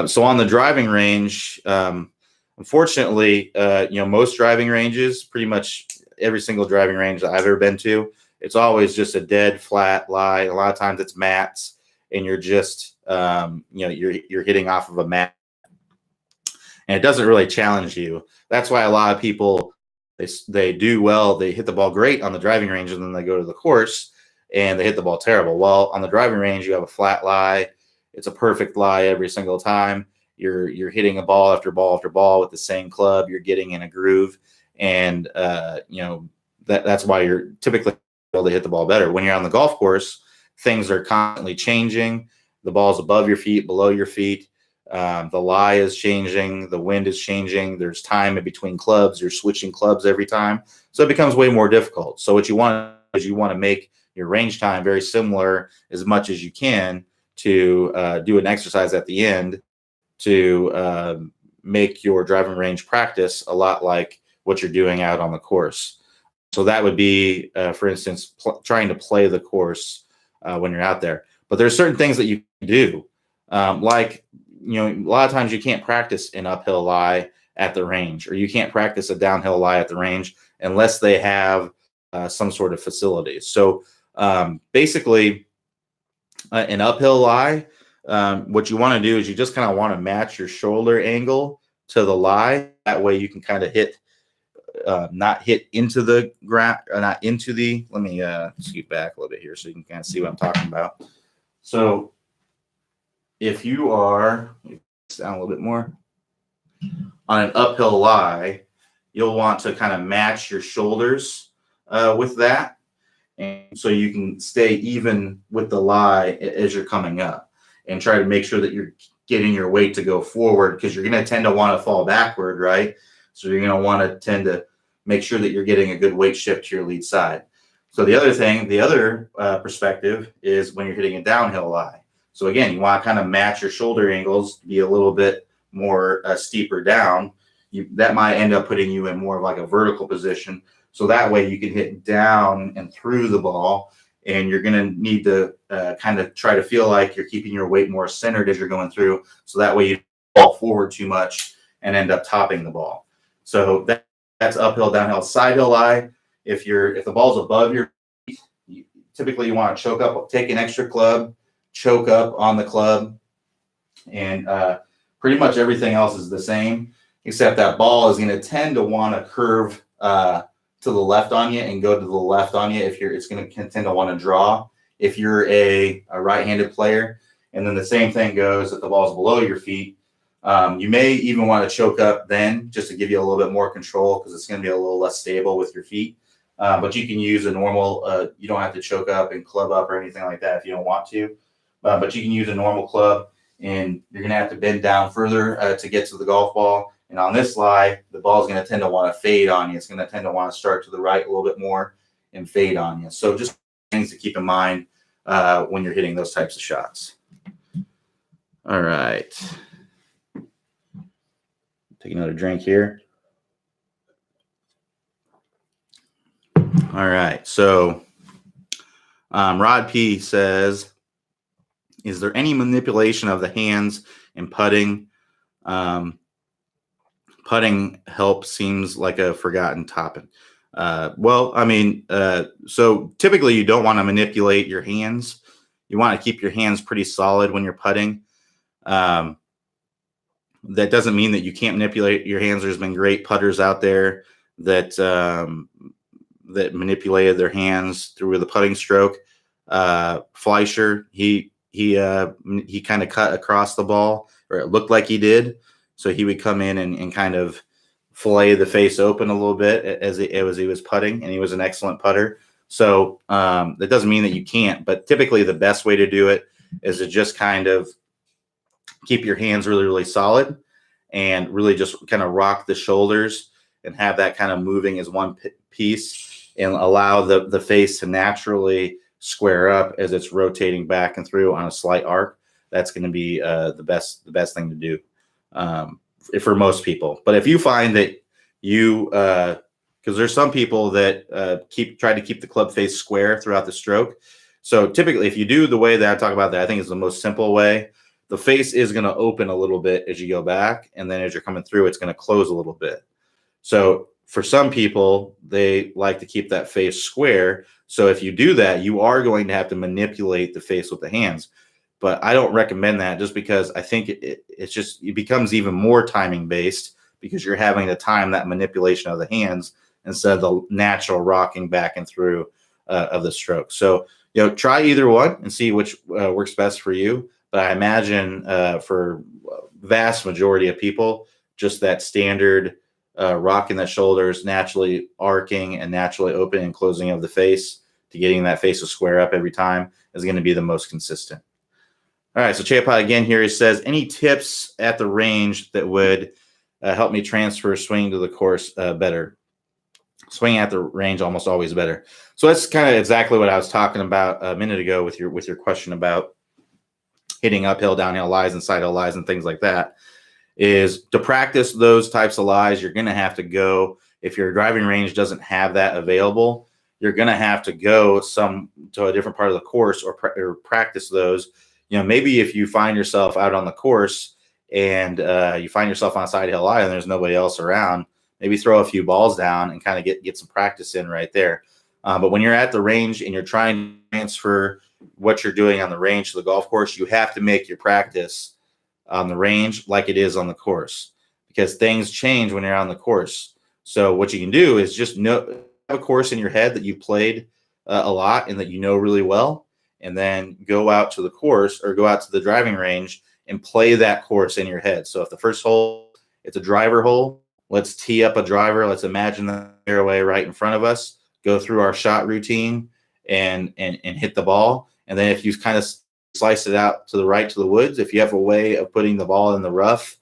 So on the driving range, unfortunately, most driving ranges, pretty much every single driving range that I've ever been to, it's always just a dead flat lie. A lot of times it's mats, and you're just, you're hitting off of a mat. and it doesn't really challenge you. That's why a lot of people, they do well, they hit the ball great on the driving range, and then they go to the course and they hit the ball terrible. Well, on the driving range, you have a flat lie. It's a perfect lie every single time. You're hitting a ball after ball after ball with the same club. You're getting in a groove, and that's why you're typically able to hit the ball better. When you're on the golf course, things are constantly changing. The ball's above your feet, below your feet. The lie is changing. The wind is changing. There's time in between clubs. You're switching clubs every time. So it becomes way more difficult. So what you want is you want to make your range time very similar as much as you can to do an exercise at the end to make your driving range practice a lot like what you're doing out on the course. So that would be, for instance, trying to play the course when you're out there. But there's certain things that you can do, like, a lot of times you can't practice an uphill lie at the range, or you can't practice a downhill lie at the range unless they have some sort of facilities. So basically, an uphill lie, what you want to do is you just kind of want to match your shoulder angle to the lie. That way you can kind of hit, not hit into the ground, not into the, let me scoot back a little bit here so you can kind of see what I'm talking about. So if you are, down a little bit more, on an uphill lie, you'll want to kind of match your shoulders with that. And so you can stay even with the lie as you're coming up, and try to make sure that you're getting your weight to go forward, because you're going to tend to want to fall backward, right? So you're going to want to tend to make sure that you're getting a good weight shift to your lead side. So the other perspective is when you're hitting a downhill lie. So again, you want to kind of match your shoulder angles to be a little bit more steeper down. That might end up putting you in more of like a vertical position. So that way you can hit down and through the ball, and you're going to need to kind of try to feel like you're keeping your weight more centered as you're going through. So that way you don't fall forward too much and end up topping the ball. So that's uphill, downhill. Side hill lie, if the ball's above your feet, typically you want to choke up, take an extra club, choke up on the club, and pretty much everything else is the same, except that ball is going to tend to want to curve to the left on you and go to the left on you. It's going to tend to want to draw if you're a right-handed player. And then the same thing goes if the ball's below your feet. You may even want to choke up then, just to give you a little bit more control, because it's going to be a little less stable with your feet. But you can use a normal, you don't have to choke up and club up or anything like that if you don't want to. But you can use a normal club, and you're going to have to bend down further to get to the golf ball. And on this lie, the ball is going to tend to want to fade on you. It's going to tend to want to start to the right a little bit more and fade on you. So just things to keep in mind when you're hitting those types of shots. All right. Take another drink here. All right. So Rod P says, is there any manipulation of the hands in putting? Putting help seems like a forgotten topic. Well, I mean, so typically you don't want to manipulate your hands. You want to keep your hands pretty solid when you're putting. That doesn't mean that you can't manipulate your hands. There's been great putters out there that that manipulated their hands through the putting stroke. Fleischer, he kind of cut across the ball, or it looked like he did. So he would come in and kind of fillet the face open a little bit as he was putting, and he was an excellent putter. So that doesn't mean that you can't, but typically the best way to do it is to just kind of keep your hands really, really solid and really just kind of rock the shoulders and have that kind of moving as one piece, and allow the face to naturally square up as it's rotating back and through on a slight arc. That's going to be the best thing to do for most people. But if you find that you, because there's some people that try to keep the club face square throughout the stroke. So typically, if you do the way that I talk about that, I think is the most simple way. The face is going to open a little bit as you go back, and then as you're coming through, it's going to close a little bit. So for some people, they like to keep that face square. So if you do that, you are going to have to manipulate the face with the hands. But I don't recommend that just because I think it becomes even more timing based because you're having to time that manipulation of the hands instead of the natural rocking back and through of the stroke. So, try either one and see which works best for you. But I imagine for vast majority of people, just that standard rocking the shoulders, naturally arcing and naturally opening and closing of the face to getting that face to square up every time is going to be the most consistent. All right, so Chapot again here, he says, any tips at the range that would help me transfer swing to the course better? Swing at the range almost always better. So that's kind of exactly what I was talking about a minute ago with your question about hitting uphill, downhill lies and side hill lies and things like that. Is to practice those types of lies, you're going to have to go, if your driving range doesn't have that available, you're going to have to go to a different part of the course or practice those. Maybe if you find yourself out on the course and you find yourself on a side hill lie and there's nobody else around, maybe throw a few balls down and kind of get some practice in right there. But when you're at the range and you're trying to transfer what you're doing on the range to the golf course, you have to make your practice on the range like it is on the course, because things change when you're on the course. So what you can do is just have a course in your head that you played a lot and that you know really well, and then go out to the course or go out to the driving range and play that course in your head. So if the first hole, it's a driver hole, let's tee up a driver. Let's imagine the fairway right in front of us, go through our shot routine and hit the ball. And then if you kind of slice it out to the right to the woods, if you have a way of putting the ball in the rough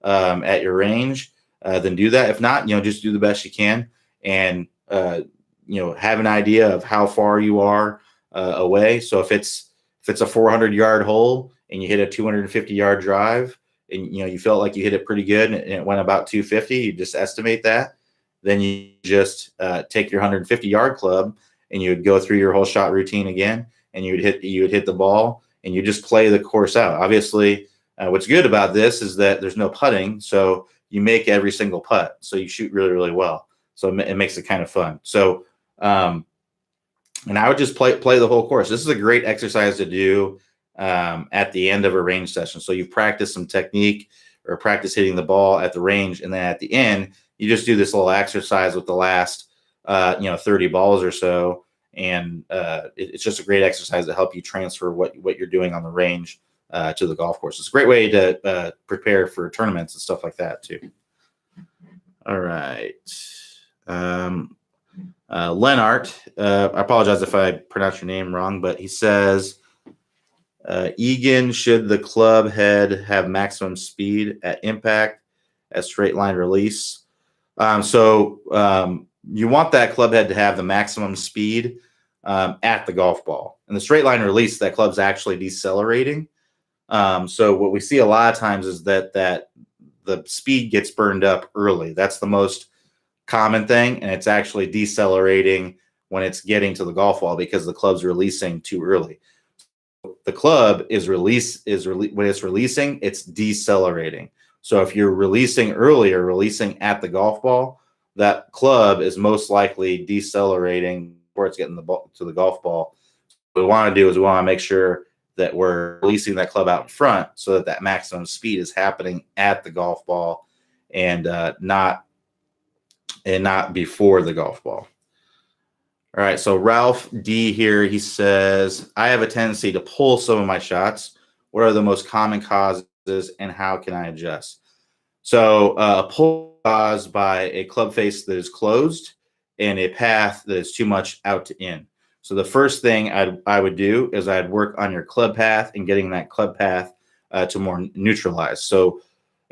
at your range, then do that. If not, just do the best you can and, have an idea of how far you are away. So if it's a 400-yard hole and you hit a 250-yard drive and, you felt like you hit it pretty good and it went about 250, you just estimate that. Then you just take your 150-yard club and you would go through your whole shot routine again, and you would hit the ball and you just play the course out. Obviously, what's good about this is that there's no putting, so you make every single putt. So you shoot really, really well. So it makes it kind of fun. So, and I would just play the whole course. This is a great exercise to do at the end of a range session. So you've practiced some technique or practice hitting the ball at the range, and then at the end, you just do this little exercise with the last 30 balls or so. And it's just a great exercise to help you transfer what you're doing on the range to the golf course. It's a great way to prepare for tournaments and stuff like that too. All right. Lennart, I apologize if I pronounce your name wrong, but he says, Egan, should the club head have maximum speed at impact at straight line release? You want that club head to have the maximum speed at the golf ball. And the straight line release, that club's actually decelerating. So what we see a lot of times is that the speed gets burned up early. That's the most common thing, and it's actually decelerating when it's getting to the golf ball because the club's releasing too early. The club when it's releasing, it's decelerating. So if you're releasing earlier, releasing at the golf ball, that club is most likely decelerating before it's getting the ball to the golf ball. What we want to do is we want to make sure that we're releasing that club out in front so that maximum speed is happening at the golf ball and not before the golf ball. All right, so Ralph D here, he says, I have a tendency to pull some of my shots. What are the most common causes and how can I adjust? So a pull caused by a club face that is closed and a path that is too much out to in. So the first thing I would do is I'd work on your club path and getting that club path to more neutralize. So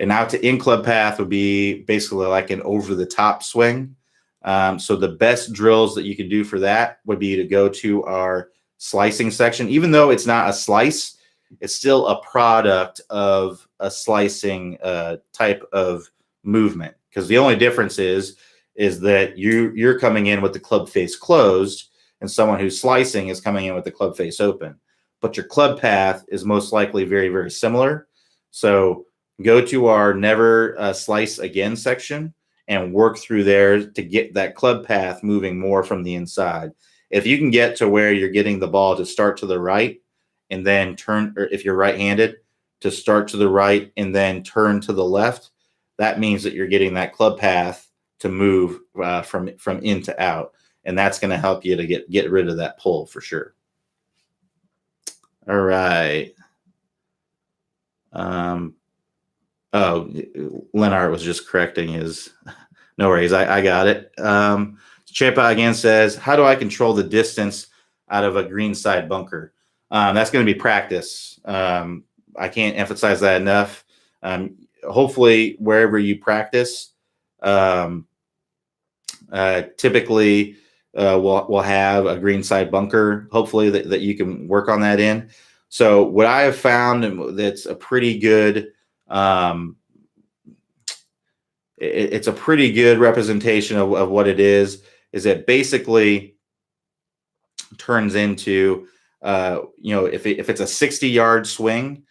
an out to in club path would be basically like an over the top swing. So the best drills that you can do for that would be to go to our slicing section. Even though it's not a slice, it's still a product of a slicing type of movement. Because the only difference is that you're coming in with the club face closed and someone who's slicing is coming in with the club face open. But your club path is most likely very, very similar. So go to our never slice again section and work through there to get that club path moving more from the inside. If you can get to where you're getting the ball to start to the right and then turn, or if you're right-handed, to start to the right and then turn to the left. That means that you're getting that club path to move from in to out, and that's going to help you to get rid of that pull for sure. All right. Oh, Lennart was just correcting his. No worries, I got it. Chepa again says, how do I control the distance out of a greenside bunker? That's going to be practice. I can't emphasize that enough. Hopefully, wherever you practice, typically we'll have a greenside bunker, hopefully, that you can work on that in. So what I have found that's a pretty good it's a pretty good representation of what it is it basically turns into, if it's a 60-yard swing,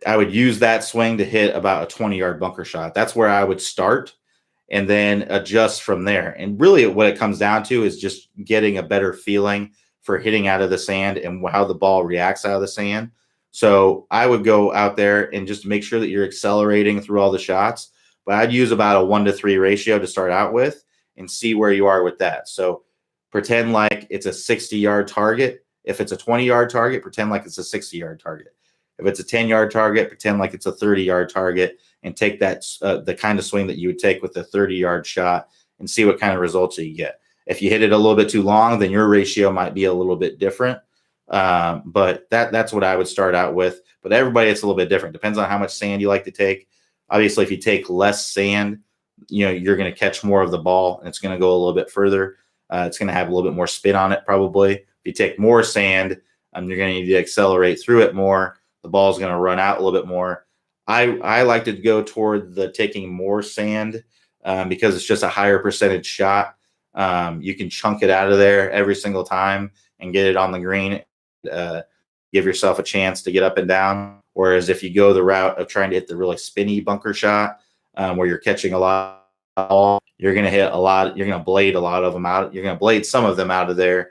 I would use that swing to hit about a 20-yard bunker shot. That's where I would start and then adjust from there. And really what it comes down to is just getting a better feeling for hitting out of the sand and how the ball reacts out of the sand. So I would go out there and just make sure that you're accelerating through all the shots. But I'd use about a 1-to-3 ratio to start out with and see where you are with that. So pretend like it's a 60-yard target. If it's a 20-yard target, pretend like it's a 60-yard target. If it's a 10-yard target, pretend like it's a 30-yard target, and take that the kind of swing that you would take with a 30-yard shot and see what kind of results you get. If you hit it a little bit too long, then your ratio might be a little bit different. But that's what I would start out with. But everybody, it's a little bit different. Depends on how much sand you like to take. Obviously, if you take less sand, you're going to catch more of the ball, and it's going to go a little bit further. It's going to have a little bit more spin on it, probably. If you take more sand, you're going to need to accelerate through it more. The ball is going to run out a little bit more. I like to go toward the taking more sand because it's just a higher percentage shot. You can chunk it out of there every single time and get it on the green. Give yourself a chance to get up and down. Whereas if you go the route of trying to hit the really spinny bunker shot where you're catching a lot of ball, you're going to hit a lot. You're going to blade a lot of them out. You're going to blade some of them out of there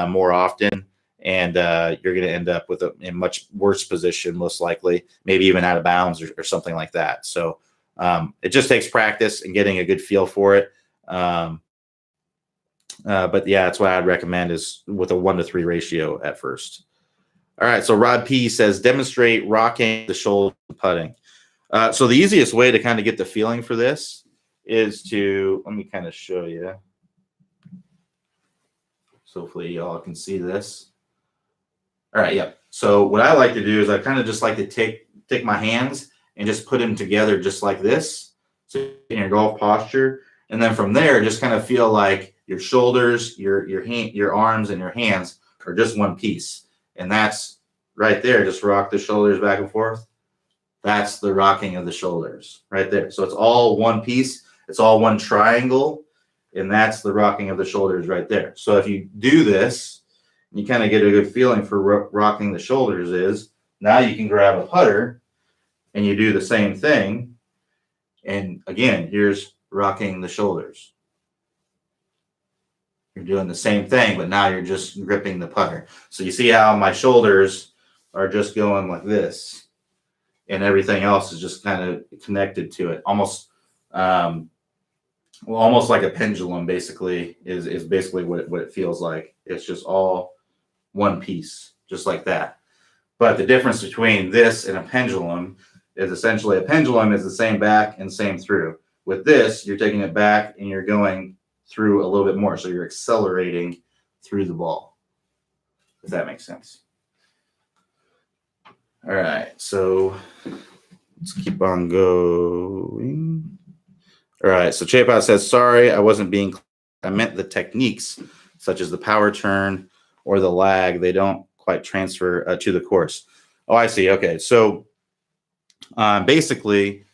more often. And you're going to end up with a much worse position, most likely, maybe even out of bounds or something like that. So it just takes practice and getting a good feel for it. But yeah, that's what I'd recommend is with a 1-to-3 ratio at first. All right. So Rod P says, demonstrate rocking the shoulder putting. So the easiest way to kind of get the feeling for this is to, let me kind of show you. So hopefully y'all can see this. All right, yeah. So what I like to do is I kind of just like to take my hands and just put them together just like this. So in your golf posture. And then from there, just kind of feel like your shoulders, your arms, and your hands are just one piece. And that's right there. Just rock the shoulders back and forth. That's the rocking of the shoulders right there. So it's all one piece. It's all one triangle. And that's the rocking of the shoulders right there. So if you do this, you kind of get a good feeling for rocking the shoulders is now you can grab a putter and you do the same thing. And again, here's rocking the shoulders. You're doing the same thing, but now you're just gripping the putter. So you see how my shoulders are just going like this and everything else is just kind of connected to it. Almost like a pendulum basically is basically what it feels like. It's just all one piece, just like that. But the difference between this and a pendulum is essentially a pendulum is the same back and same through. With this, you're taking it back and you're going through a little bit more. So you're accelerating through the ball, if that makes sense. All right, so let's keep on going. All right, so Chepa says, sorry, I wasn't being clear. I meant the techniques, such as the power turn or the lag, they don't quite transfer to the course. Oh, I see. Okay. So basically,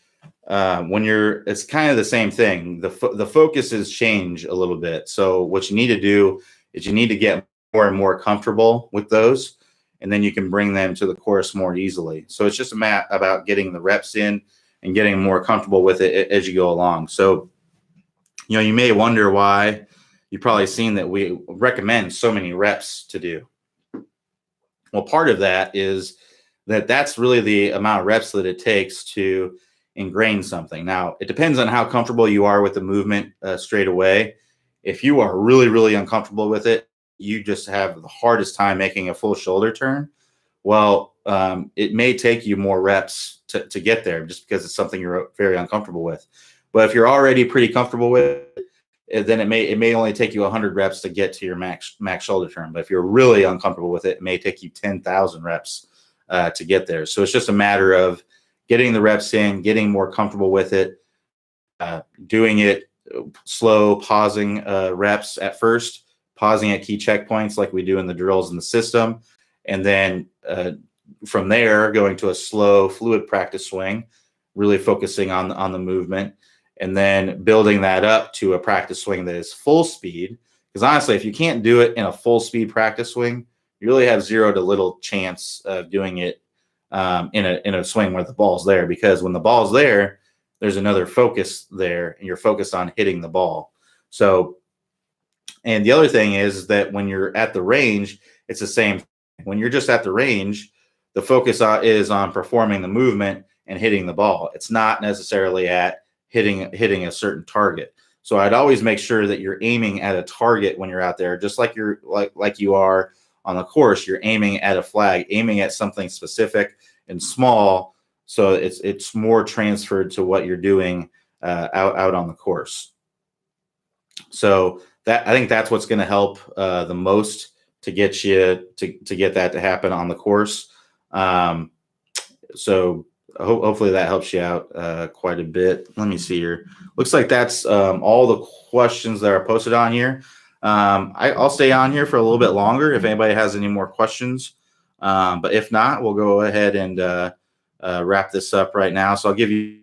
it's kind of the same thing. The focuses change a little bit. So what you need to do is you need to get more and more comfortable with those, and then you can bring them to the course more easily. So it's just about getting the reps in and getting more comfortable with it as you go along. So, you may wonder why. You've probably seen that we recommend so many reps to do. Well, part of that is that's really the amount of reps that it takes to ingrain something. Now, it depends on how comfortable you are with the movement straight away. If you are really, really uncomfortable with it, you just have the hardest time making a full shoulder turn. Well, it may take you more reps to get there just because it's something you're very uncomfortable with. But if you're already pretty comfortable with it, then it may only take you 100 reps to get to your max shoulder turn. But if you're really uncomfortable with it, it may take you 10,000 reps to get there. So it's just a matter of getting the reps in, getting more comfortable with it, doing it slow, pausing reps at first, pausing at key checkpoints like we do in the drills in the system, and then from there going to a slow, fluid practice swing, really focusing on the movement, and then building that up to a practice swing that is full speed. Because honestly, if you can't do it in a full speed practice swing, you really have zero to little chance of doing it in a swing where the ball's there. Because when the ball's there, there's another focus there, and you're focused on hitting the ball. So, and the other thing is that when you're at the range, it's the same. When you're just at the range, the focus is on performing the movement and hitting the ball. It's not necessarily at hitting a certain target. So I'd always make sure that you're aiming at a target when you're out there, just like you're like you are on the course. You're aiming at a flag, aiming at something specific and small, so it's more transferred to what you're doing out on the course. So that, I think that's what's going to help the most to get you to get that to happen on the course. So hopefully that helps you out quite a bit. Let me see here. Looks like that's all the questions that are posted on here. I'll stay on here for a little bit longer if anybody has any more questions. But if not, we'll go ahead and wrap this up right now. So I'll give you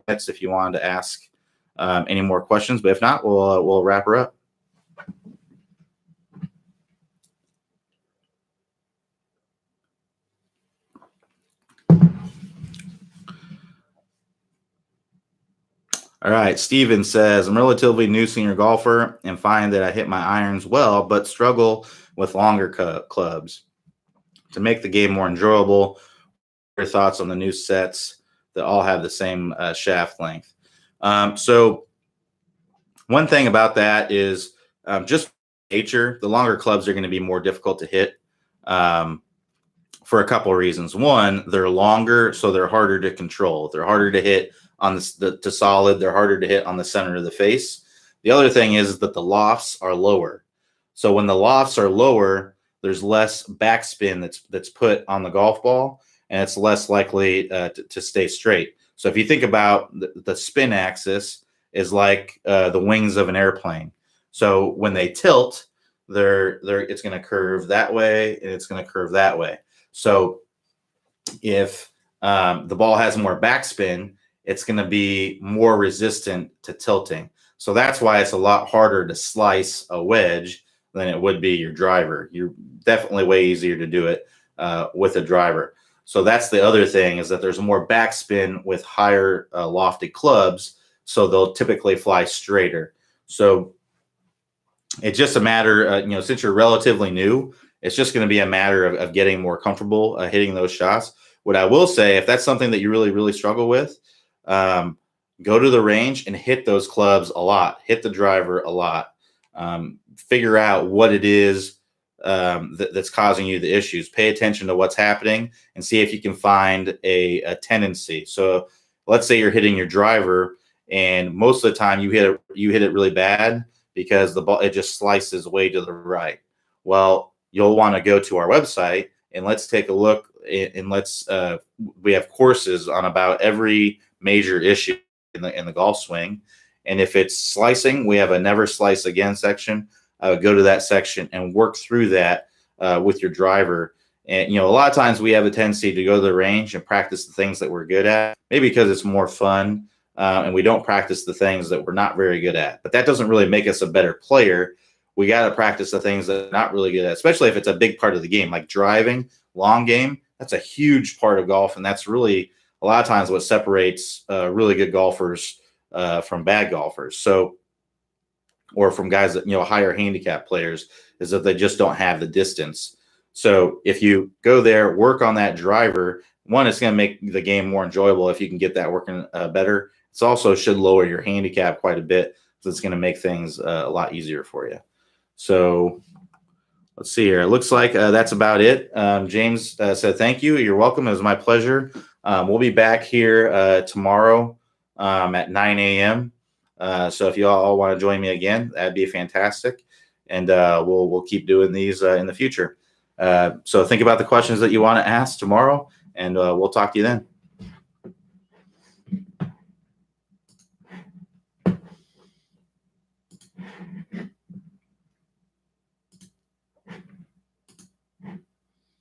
minutes if you wanted to ask any more questions. But if not, we'll wrap her up. All right, Steven says, I'm relatively new senior golfer and find that I hit my irons well, but struggle with longer clubs. To make the game more enjoyable, your thoughts on the new sets that all have the same shaft length? So one thing about that is just nature, the longer clubs are going to be more difficult to hit for a couple of reasons. One, they're longer, so they're harder to control. They're harder to hit on the solid. They're harder to hit on the center of the face. The other thing is that the lofts are lower. So when the lofts are lower, there's less backspin that's put on the golf ball, and it's less likely to stay straight. So if you think about the spin axis is like the wings of an airplane. So when they tilt, it's going to curve that way, and it's going to curve that way. So if the ball has more backspin, it's going to be more resistant to tilting. So that's why it's a lot harder to slice a wedge than it would be your driver. You're definitely way easier to do it with a driver. So that's the other thing, is that there's more backspin with higher lofted clubs, so they'll typically fly straighter. So it's just a matter, since you're relatively new, it's just going to be a matter of getting more comfortable hitting those shots. What I will say, if that's something that you really, really struggle with, go to the range and hit those clubs a lot. Hit the driver a lot. Figure out what it is that's causing you the issues. Pay attention to what's happening and see if you can find a tendency. So let's say you're hitting your driver, and most of the time you hit it really bad because the ball, it just slices way to the right. Well, you'll want to go to our website and let's take a look, and we have courses on about every major issue in the golf swing. And if it's slicing, we have a never slice again section. Go to that section and work through that with your driver. And, a lot of times we have a tendency to go to the range and practice the things that we're good at, maybe because it's more fun, and we don't practice the things that we're not very good at. But that doesn't really make us a better player. We got to practice the things that we're not really good at, especially if it's a big part of the game, like driving, long game. That's a huge part of golf, and that's really a lot of times what separates really good golfers from bad golfers. So, or from guys that, higher handicap players, is that they just don't have the distance. So if you go there, work on that driver, one, it's going to make the game more enjoyable if you can get that working better. It's also should lower your handicap quite a bit, so it's going to make things a lot easier for you. So let's see here. It looks like that's about it. James said thank you. You're welcome. It was my pleasure. We'll be back here tomorrow at 9 a.m. So if you all want to join me again, that'd be fantastic. And we'll keep doing these in the future. So think about the questions that you want to ask tomorrow, and we'll talk to you then.